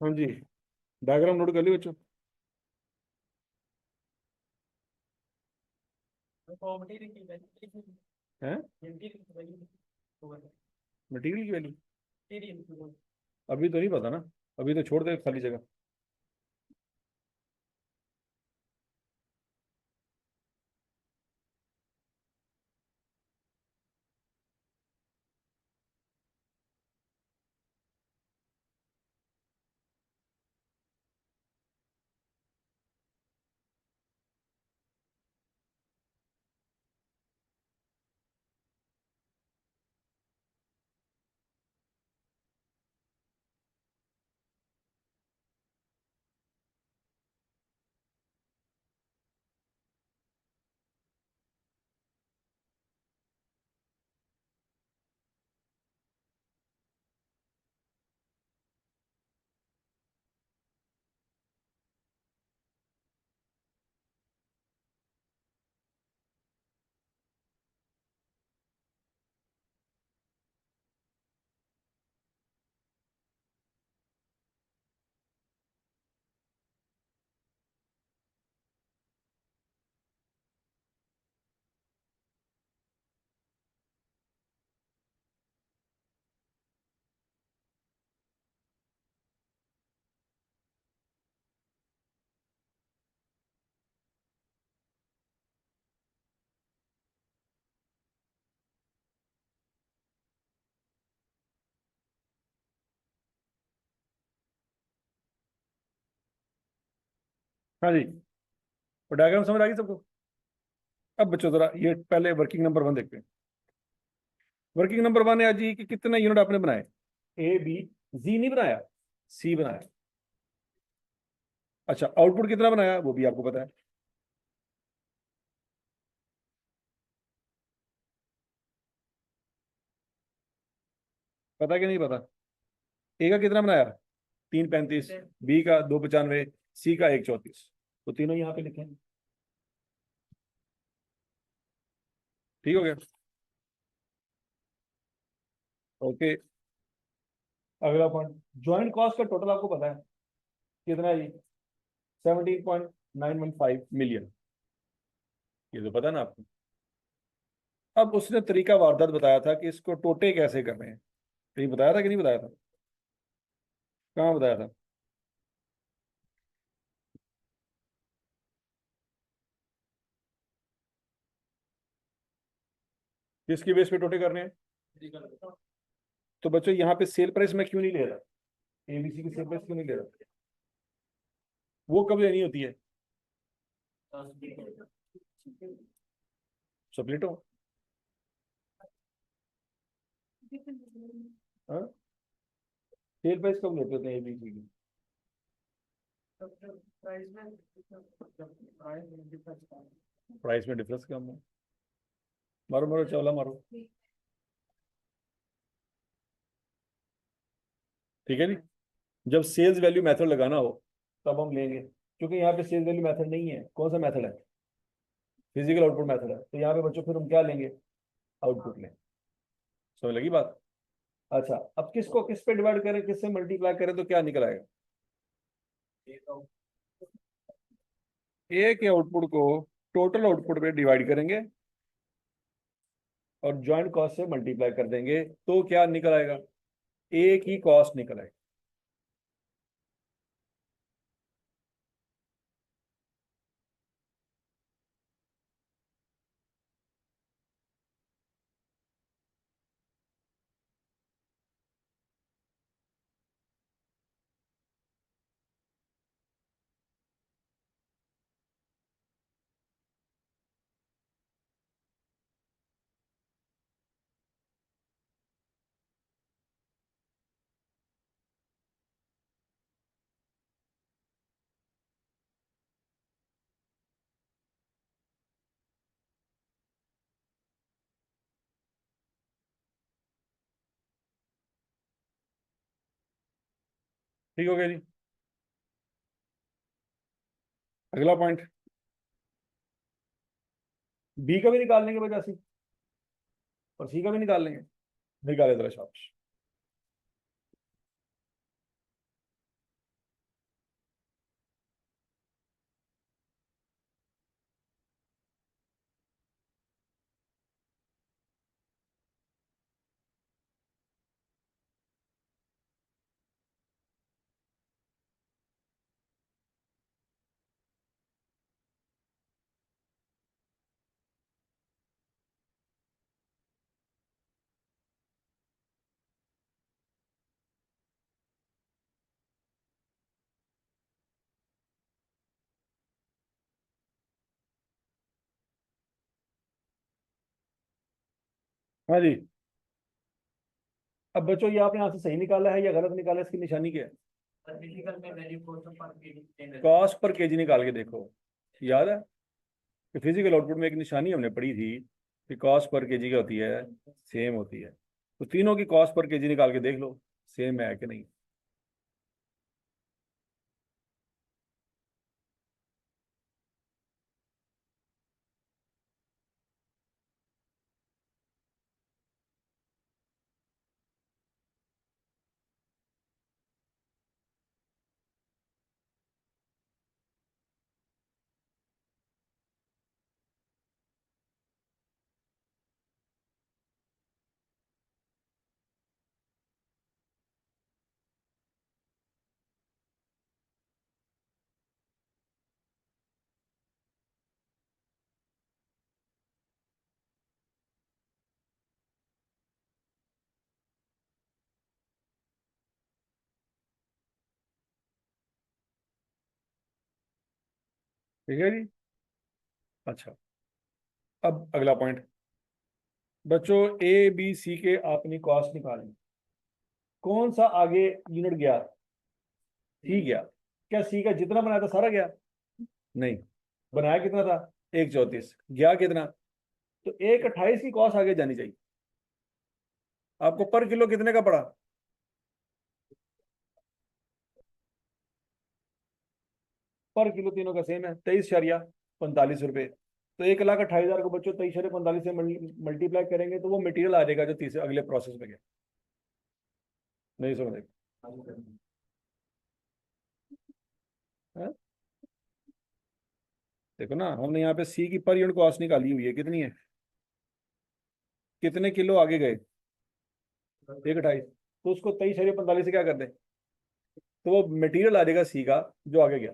हाँ जी, डायग्राम नोट कर लियो बच्चों। हैं, मटेरियल की वैल्यू अभी तो नहीं पता ना, अभी तो छोड़ दे खाली जगह। हाँ जी, और डायग्राम समझ आ गई सबको। अब बच्चों जरा ये पहले वर्किंग नंबर वन देखते हैं। वर्किंग नंबर वन है आज जी कि कितने यूनिट आपने बनाए, ए बी, जी नहीं बनाया, सी बनाया। अच्छा, आउटपुट कितना बनाया वो भी आपको पता है। पता कि नहीं पता? ए का कितना बनाया, 335, बी का 295, सी का 134। तो तीनों यहाँ पे लिखे हैं। ठीक हो गया। ओके, अगला पॉइंट, ज्वाइंट कॉस्ट का टोटल आपको पता है कितना है जी, 17.915 मिलियन। ये तो पता ना आपको। अब उसने तरीका वारदात बताया था कि इसको टोटे कैसे करने हैं। तो ये बताया था कि नहीं बताया था? कहाँ बताया था? किसकी बेस पे टोटे करने हैं? तो बच्चों यहाँ पे सेल प्राइस मैं क्यों नहीं ले रहा, एबीसी की सेल प्राइस क्यों नहीं ले रहा? वो कब लेनी होती है? सप्लीटो। हाँ, सेल प्राइस कब लेते होते हैं एबीसी की? प्राइस में डिफरेंस कम है। मारो मारो चावला मारो। ठीक है जी, जब सेल्स वैल्यू मेथड लगाना हो तब हम लेंगे, क्योंकि यहाँ पे सेल्स वैल्यू मेथड नहीं है। कौन सा मेथड है? फिजिकल आउटपुट मेथड है। तो यहाँ पे बच्चों फिर हम क्या लेंगे, आउटपुट लें। समझ लगी बात? अच्छा, अब किसको किस पे डिवाइड करें, किससे मल्टीप्लाई करें तो क्या निकल आएगा? ए के आउटपुट को टोटल आउटपुट पे डिवाइड करेंगे और ज्वाइंट कॉस्ट से मल्टीप्लाई कर देंगे तो क्या निकल आएगा, ए की कॉस्ट निकल आएगी। ठीक हो गया जी। अगला पॉइंट, बी का भी निकाल लेंगे वजह से, और सी का भी निकाल लेंगे। निकाले जरा शाबाश। हाँ जी। अब बच्चों ये आपने यहाँ से सही निकाला है या गलत निकाला है, इसकी निशानी क्या है? फिजिकल में वैल्यू पर कॉस्ट पर केजी निकाल के देखो, याद है कि फिजिकल आउटपुट में एक निशानी हमने पढ़ी थी कि कॉस्ट पर केजी क्या होती है, सेम होती है। तो तीनों की कॉस्ट पर केजी निकाल के देख लो सेम है कि नहीं। ठीक है जी। अच्छा, अब अगला पॉइंट बच्चों, ए बी सी के आपने कॉस्ट निकालनी। कौन सा आगे यूनिट गया? सी गया। क्या सी का जितना बनाया था सारा गया? नहीं। बनाया कितना था? 1/34। गया कितना? तो 1/28 की कॉस्ट आगे जानी चाहिए। आपको पर किलो कितने का पड़ा? पर किलो तीनों का सेम है, 23.45 रुपए। तो 1,28,000 को बच्चों 23.45 से मल्टीप्लाई करेंगे तो वो मटेरियल आ जाएगा जो तीसरे अगले प्रोसेस में गया। नहीं समझ? हाँ? देखो ना, हमने यहाँ पे सी की पर यूनिट कॉस्ट निकाली हुई है, कितनी है? कितने किलो आगे गए? 1/28। तो उसको 23.45 से क्या कर दें, तो वो मटेरियल आ जाएगा सी का जो आगे गया,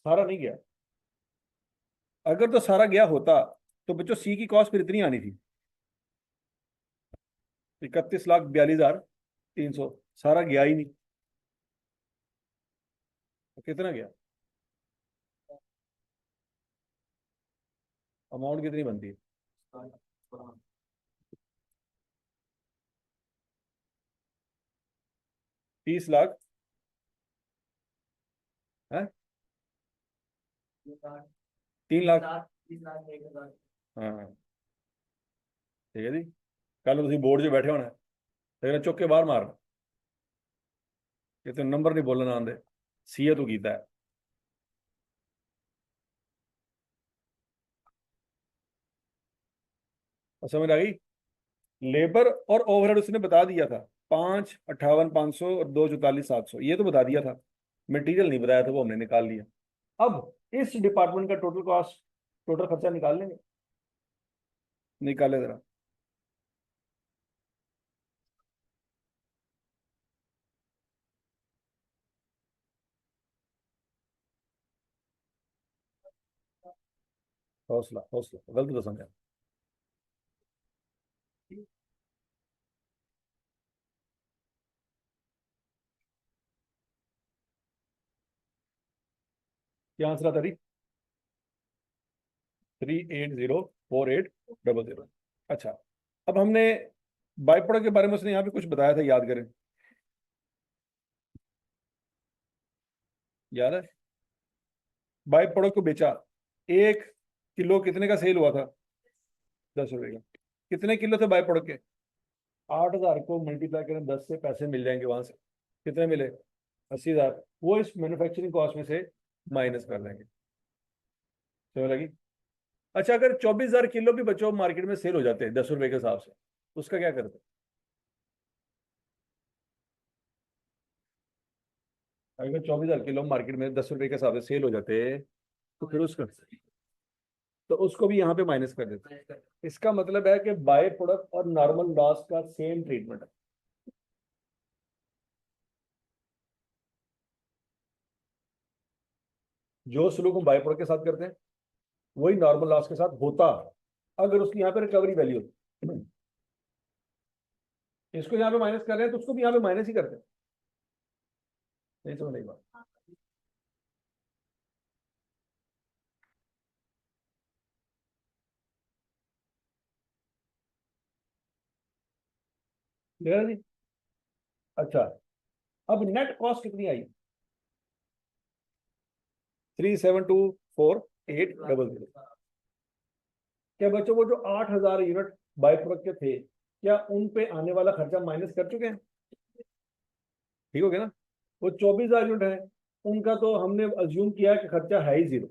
सारा नहीं गया। अगर तो सारा गया होता तो बच्चों सी की कॉस्ट फिर इतनी आनी थी, 31,42,300। सारा गया ही नहीं, तो कितना गया? अमाउंट कितनी बनती है? 30 लाख है? 3 लाख। हाँ ठीक है जी। कल तुम बोर्ड 'ਚ बैठे होना, तेरे चुक के बाहर मारना कि तेन नंबर नहीं बोलना आंदे, सीए तू कीता है। और समझ आ गई? लेबर और ओवरहेड उसने बता दिया था, 5,58,500 और 2,44,700, ये तो बता दिया था। मटेरियल नहीं बताया था, वो हमने निकाल लिया। अब इस डिपार्टमेंट का टोटल कॉस्ट, टोटल खर्चा निकाल लेंगे। निकाले जरा। हौसला हौसला, गलत तो समझा। क्या आंसर आता? 3804800। अच्छा, अब हमने बाई प्रोडक्ट के बारे में उसने यहाँ पे कुछ बताया था, याद करें। याद है? बाई प्रोडक्ट को बेचा, 1 किलो कितने का सेल हुआ था? 10 रुपए का। कितने किलो थे बाई प्रोडक्ट के? 8,000 को मल्टीप्लाई करें 10 से, पैसे मिल जाएंगे वहां से। कितने मिले? 80,000। वो इस मैन्युफैक्चरिंग कॉस्ट में से माइनस कर देंगे। समझ लगी? अच्छा, अगर 24,000 किलो भी बच्चों मार्केट में सेल हो जाते हैं 10 रुपए के हिसाब से, तो उसका क्या करते हैं? अगर 24,000 किलो मार्केट में 10 रुपए के हिसाब से सेल हो जाते हैं, तो फिर उसका, तो उसको भी यहाँ पे माइनस कर देते हैं। इसका मतलब है कि बाय प्रोडक्ट और नॉर्मल लॉस का सेम ट्रीटमेंट है। जो सलूक हम बाय प्रोडक्ट के साथ करते हैं वही नॉर्मल लॉस के साथ होता, अगर उसकी यहाँ पे रिकवरी वैल्यू होती। इसको यहाँ पे माइनस कर रहे हैं तो उसको भी यहाँ पे माइनस ही करते हैं। नहीं समझ नहीं बात? क्लियर है जी। अच्छा, अब नेट कॉस्ट कितनी आई? 3724,800। क्या बच्चों वो जो 8,000 यूनिट बाई प्रोडक्ट के थे, क्या उन पे आने वाला खर्चा माइनस कर चुके हैं? ठीक हो गया ना? वो 24,000 यूनिट है, उनका तो हमने अज्यूम किया कि खर्चा है ही जीरो।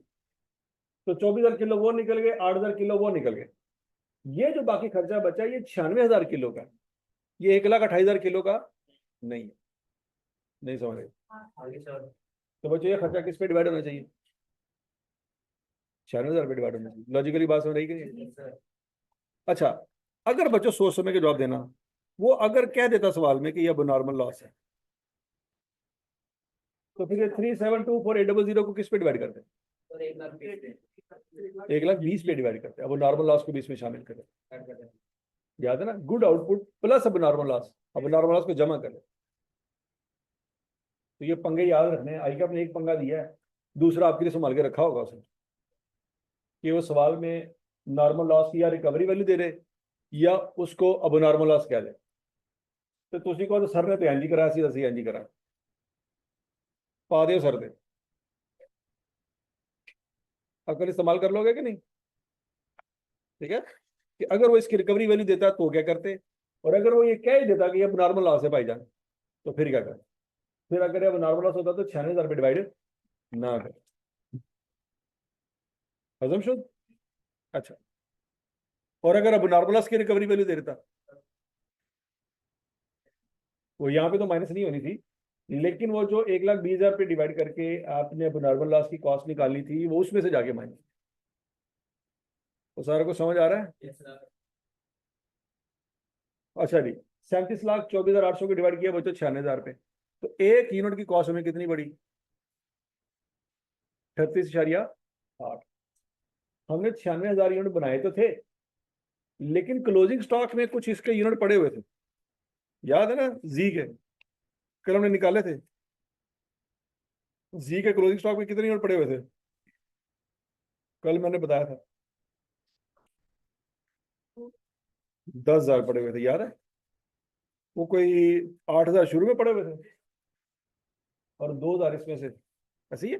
तो 24,000 किलो वो निकल गए, 8,000 किलो वो निकल गए। ये जो बाकी खर्चा बचा ये 96,000 किलो का है। ये 1,28,000 किलो का नहीं है। नहीं समझ रहे? आगे सर। तो बच्चों ये खर्चा किस पे डिवाइड होना चाहिए? 96,000 पे डिवाइड होना चाहिए। लॉजिकली बात समझ रही कि नहीं? सर। अच्छा, अगर बच्चों सोच समझ के जवाब देना, वो अगर कह देता सवाल में कि यह नॉर्मल लॉस है, तो फिर ये 3724800 को किस पे डिवाइड करते हैं? और 1,20,000 पे 1,20,000 पे डिवाइड करते हैं। अब वो नॉर्मल लॉस को भी इसमें शामिल करें। ऐड कर दें। याद है ना? गुड आउटपुट प्लस अब नॉर्मल लॉस। अब नॉर्मल लॉस को जमा करें। तो ये पंगे याद रखने हैं। आई का आपने एक पंगा दिया है, दूसरा आपके लिए संभाल के रखा होगा उसने, कि वो सवाल में नॉर्मल लॉस की या रिकवरी वैल्यू दे रहे, या उसको अब नॉर्मल लॉस कह दे। तो तुसी को तो सर ने तो एंजी करा सी, ਅਸੀਂ एंजी करा पा दियो सर दे। अकल इस्तेमाल कर लोगे कि नहीं? ठीक है, कि अगर वो इसकी रिकवरी वैल्यू देता तो क्या करते, और अगर वो ये कह ही देता कि अब नॉर्मल लॉस है भाईजान, तो फिर क्या करते? फिर अगर अब नॉर्मल लॉस होता तो 96,000 पे डिवाइड ना कर। हजम शुद्ध। अच्छा, और अगर अब नॉर्मल लॉस की रिकवरी वैल्यू दे देता, वो यहाँ पे तो माइनस नहीं होनी थी, लेकिन वो जो 1,20,000 पे डिवाइड करके आपने अब नॉर्मल लॉस की कॉस्ट निकालनी थी, वो उसमें से जाके माइनस। तो सारा कुछ समझ आ रहा है? Yes sir. अच्छा जी, 37,24,800 को डिवाइड किया बच्चों 96,000 पे, तो एक यूनिट की कॉस्ट हमें कितनी पड़ी? 38.8। हमने 96,000 यूनिट बनाए तो थे, लेकिन क्लोजिंग स्टॉक में कुछ इसके यूनिट पड़े हुए थे। याद है ना? जी के कल हमने निकाले थे। जी के क्लोजिंग स्टॉक में कितने यूनिट पड़े हुए थे? कल मैंने बताया था 10,000 पड़े हुए थे, याद है? वो कोई 8,000 शुरू में पड़े हुए थे और 2,000 इसमें से, ऐसे ही है।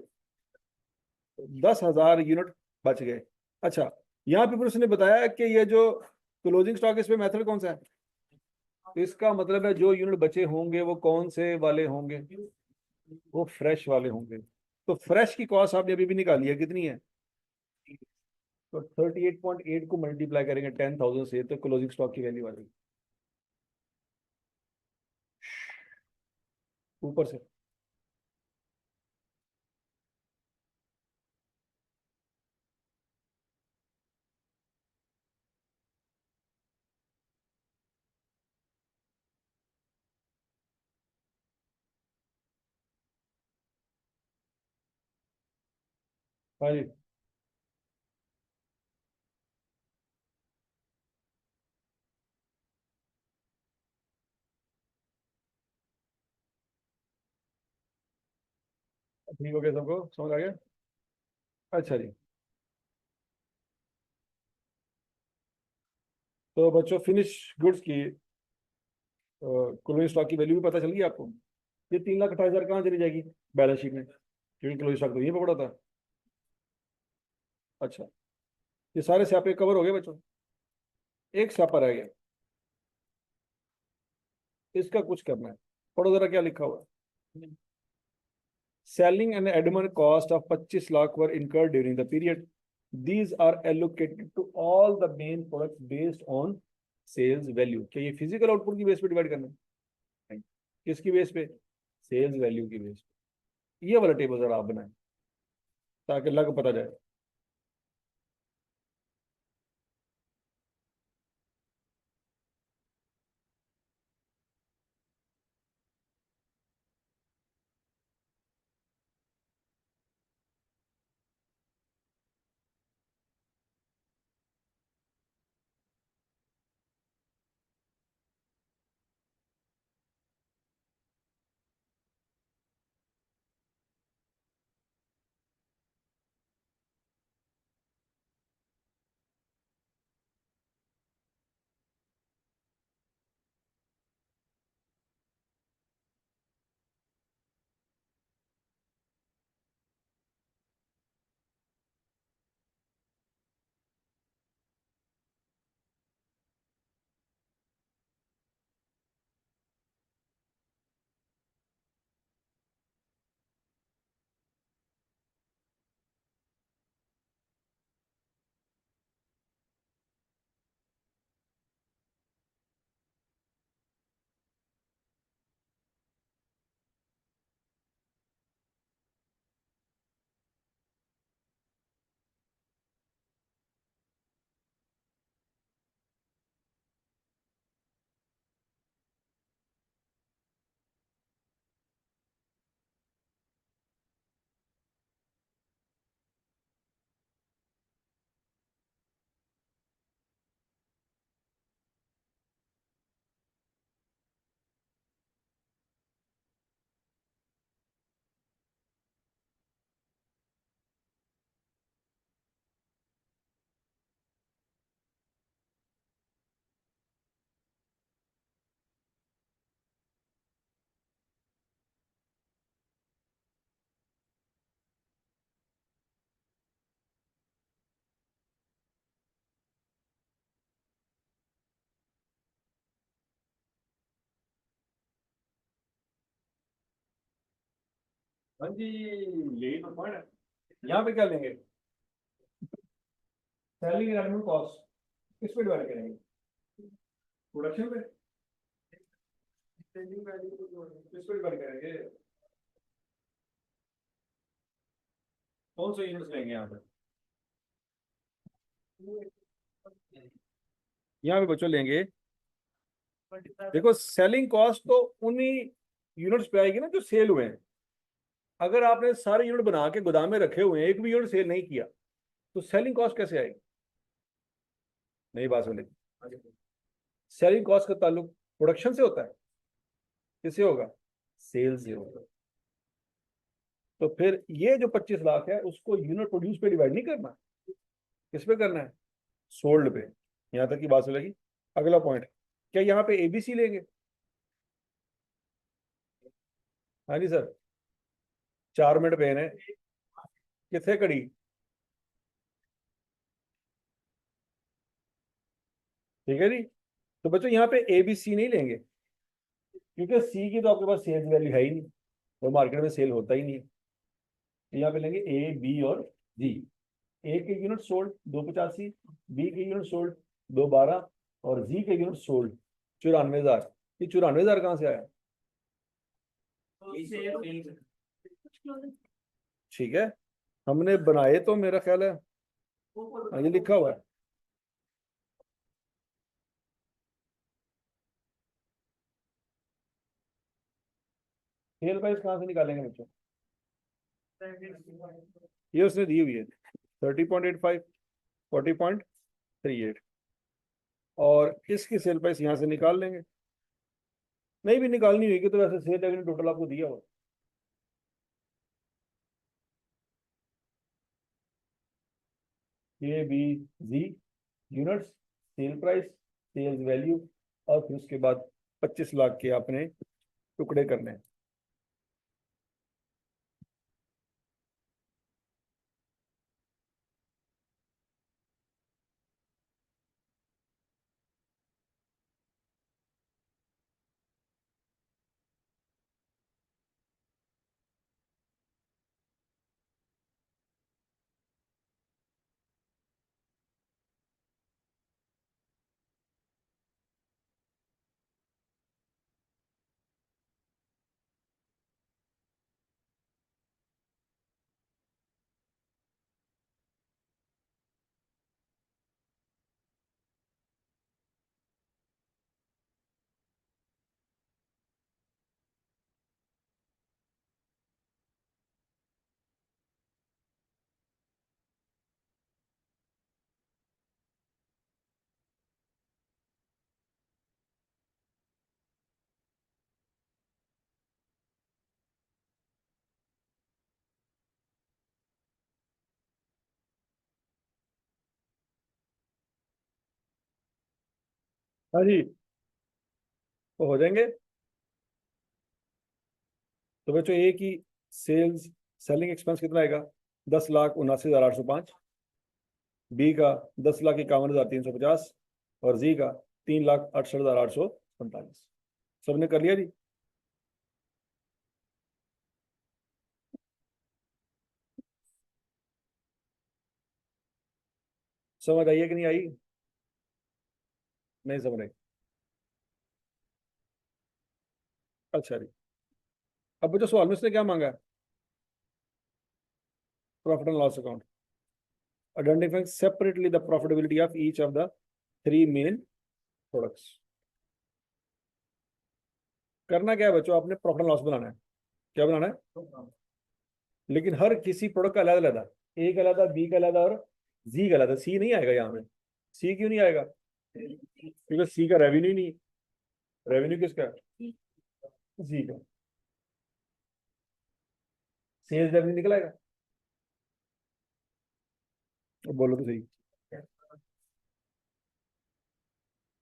10,000 यूनिट बच गए। अच्छा, यहाँ पे फिर उसने बताया कि ये जो क्लोजिंग स्टॉक इस पे मेथड कौन सा है, तो इसका मतलब है जो यूनिट बचे होंगे वो कौन से वाले होंगे? वो फ्रेश वाले होंगे। तो फ्रेश की कॉस्ट आपने अभी भी निकाली है, कितनी है? तो 38.8 को मल्टीप्लाई करेंगे 10,000 से, तो क्लोजिंग स्टॉक की वैल्यू आ जाएगी ऊपर से। हाँ जी, ठीक हो गया, सबको समझ आ गया? अच्छा जी, तो बच्चों फिनिश गुड्स की क्लोजिंग स्टॉक की वैल्यू भी पता चल गई आपको। ये 3,28,000 कहाँ चली जाएगी बैलेंस शीट में, क्योंकि क्लोजिंग स्टॉक तो यहीं पर पड़ा था। अच्छा, ये सारे स्यापे कवर हो गए बच्चों। एक स्यापा रह गया, इसका कुछ करना है। पढ़ो जरा क्या लिखा हुआ है। Selling and admin cost of 25 lakh were incurred during the period, these are allocated to all the main products based on sales value. क्या ये फिजिकल आउटपुट की बेस पे डिवाइड करना है? नहीं। किसकी बेस पे? सेल्स वैल्यू की बेस पे। ये वाला टेबल जरा आप बनाएं ताकि लग पता जाए। हाँ जी, यही तो पॉइंट है। यहाँ पे क्या लेंगे, सैलरी एंड एडमिन कॉस्ट, किस पे डिवाइड करेंगे, प्रोडक्शन पे, किस पे डिवाइड करेंगे, कौन से यूनिट्स लेंगे यहाँ पे, यहाँ पे बच्चों लेंगे, देखो सेलिंग कॉस्ट तो उन्हीं यूनिट्स पे आएगी ना जो सेल हुए हैं। अगर आपने सारे यूनिट बना के गोदाम में रखे हुए हैं, एक भी यूनिट सेल नहीं किया, तो सेलिंग कॉस्ट कैसे आएगी, नई बात सुनेगी। सेलिंग कॉस्ट का ताल्लुक प्रोडक्शन से होता है, किससे होगा, सेल से होगा। तो फिर ये जो 25 लाख है उसको यूनिट प्रोड्यूस पे डिवाइड नहीं करना, किस पे करना है, सोल्ड पे। यहां तक की बात सुनेगी। अगला पॉइंट, क्या यहाँ पे एबीसी लेंगे, हाँ जी सर, 4 मिनट पेन है, कितने कड़ी, ठीक है जी। तो बच्चों यहाँ पे ए बी सी नहीं लेंगे, क्योंकि सी की तो आपके पास सेल्स वैल्यू है ही नहीं, और मार्केट में सेल होता ही नहीं है। तो यहाँ पे लेंगे ए बी और जी। ए के यूनिट सोल्ड 285, बी के यूनिट सोल्ड 212, और जी के यूनिट सोल्ड 94,000। ये 94,000 कहाँ से आया, ठीक है, हमने बनाए तो मेरा ख्याल है, हाँ, ये लिखा हुआ है। सेल प्राइस कहाँ से निकालेंगे बच्चों, ये उसने दी हुई है 30.85, 40.38, और इसकी सेल प्राइस यहाँ से निकाल लेंगे। नहीं भी निकालनी होगी तो वैसे सेल रेवेन्यू टोटल आपको दिया हुआ, A B G, units, sale price, sales value, और फिर उसके बाद 25 लाख के आपने टुकड़े करने हैं। हाँ जी, तो हो जाएंगे। तो बच्चों ए की सेल्स सेलिंग एक्सपेंस कितना आएगा, 10,79,805, बी का 10,51,350, और जी का 3,68,845। सबने कर लिया जी। समझ आई है कि नहीं आई, नहीं समझ आई, अच्छा जी। अब बच्चों सवाल में इसने क्या मांगा है, profit and loss account, identifying separately the profitability of each of the 3 main products. करना क्या है बच्चों, आपने प्रॉफिट एंड लॉस बनाना है, क्या बनाना है, लेकिन हर किसी प्रोडक्ट का अलग अलग, ए का अलग, बी का अलग, और जी का अलग। सी नहीं आएगा यहाँ पे, सी क्यों नहीं आएगा, क्योंकि सी का रेवेन्यू नहीं, रेवेन्यू किसका है, जी का, सेल्स रेवेन्यू निकल आएगा, तो बोलो तो सही।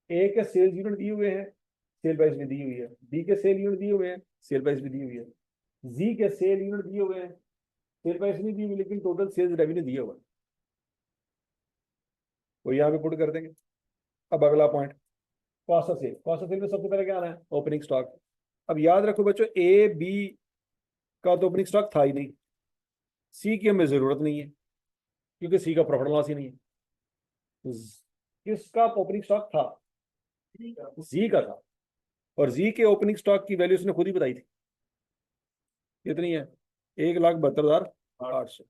ए के सेल्स यूनिट दिए हुए हैं, सेल प्राइस भी दी हुई है, बी के सेल यूनिट दिए हुए हैं, सेल प्राइस भी दी हुई है, जी के सेल यूनिट दिए हुए हैं, सेल प्राइस नहीं दी हुई, लेकिन टोटल सेल्स रेवेन्यू दिया हुआ है, वो यहाँ पे पुट कर देंगे। अब अगला point, cost of sale. Cost of sale में सबसे पहले क्या आना है, ओपनिंग स्टॉक। अब याद रखो बच्चों, ए बी का तो ओपनिंग स्टॉक था ही नहीं, सी की हमें जरूरत नहीं है क्योंकि सी का प्रॉफिट लॉस ही नहीं है। किसका ओपनिंग स्टॉक था? जी का था। और जी के ओपनिंग स्टॉक की वैल्यू उसने खुद ही बताई थी, कितनी है? 1,72,800।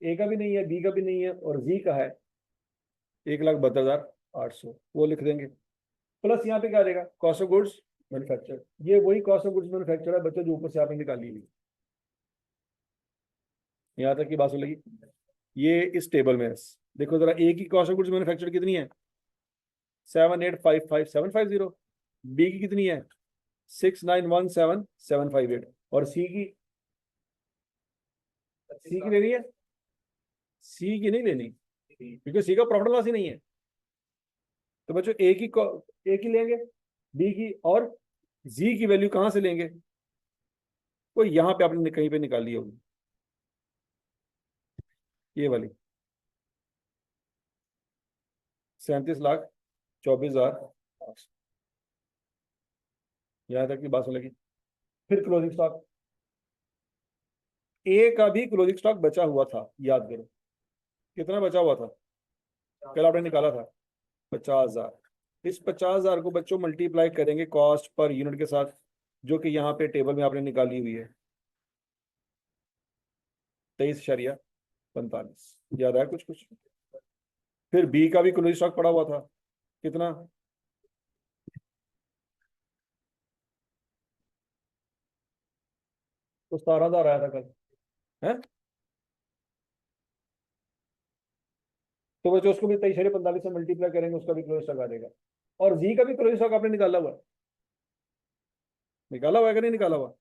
ए का भी नहीं है, बी का भी नहीं है, और जी का है 1,72,800, वो लिख देंगे। प्लस यहाँ पे क्या देगा? Cost of goods manufacture. ये वही कॉस्ट ऑफ गुड्स मैन्युफैक्चर है बच्चों, जो ऊपर से आपने निकाली हुई। यहाँ तक की बात सुन लगी? ये इस टेबल में है। देखो जरा, ए की कॉस्ट ऑफ गुड्स मैन्युफैक्चर कितनी है? 7,855,750। बी की कितनी है? 6,917,758। और सी की लेनी है? सी की नहीं लेनी क्योंकि सी का प्रॉफिट लॉस ही नहीं है। तो बच्चों ए की लेंगे, बी की, और जी की वैल्यू कहां से लेंगे? वो यहां पे आपने कहीं पे निकाली होगी, ये वाली 37,24,000। यहां तक की बात सुन लगी? फिर क्लोजिंग स्टॉक, ए का भी क्लोजिंग स्टॉक बचा हुआ था, याद करो कितना बचा हुआ था? कल आपने निकाला था 50,000। इस 50,000 को बच्चों मल्टीप्लाई करेंगे कॉस्ट पर यूनिट के साथ, जो कि यहाँ पे टेबल में आपने निकाली हुई है, 23,45। याद आया कुछ कुछ? फिर बी का भी क्लोजिंग स्टॉक पड़ा हुआ था, कितना? तो 17,000 आया था कल, है? तो बच्चों उसको भी 23,45 से मल्टीप्लाई करेंगे, उसका भी क्लोजिंग स्टॉक आ जाएगा। और जी का भी क्लोजिंग स्टॉक आपने निकाला हुआ है? निकाला हुआ है कि नहीं निकाला हुआ?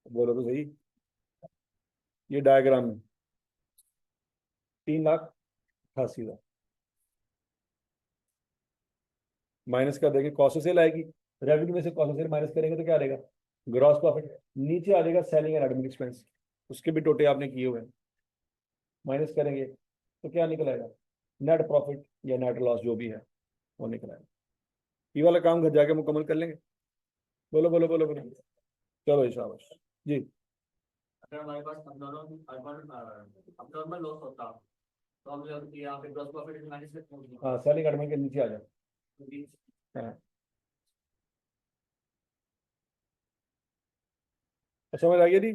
बोलो तो सही। ये डायग्राम में 3,88,000 माइनस कर देंगे, कॉस्ट ऑफ सेल आएगी। रेवेन्यू में से कॉस्ट ऑफ सेल माइनस करेंगे तो क्या आ जाएगा? Gross profit. नीचे आ जाएगा सेलिंग एंड एडमिन एक्सपेंस, उसके भी टोटे आपने किए हुए हैं, माइनस करेंगे तो क्या निकल आएगा? नेट प्रॉफिट या नेट लॉस जो भी है वो निकल आएगा। ये वाला काम घर जाके मुकम्मल कर लेंगे। बोलो बोलो बोलो बोलो। चलो शाबाश जी। अगर हमारे पास अब नॉर्मल लॉस होता तो हम लोग यहाँ पे ग्रॉस प्रॉफिट माइनस में पहुंच हाँ, सेलिंग एडमिन के नीचे आ जाए। गए। हाँ, समझ आ गया जी?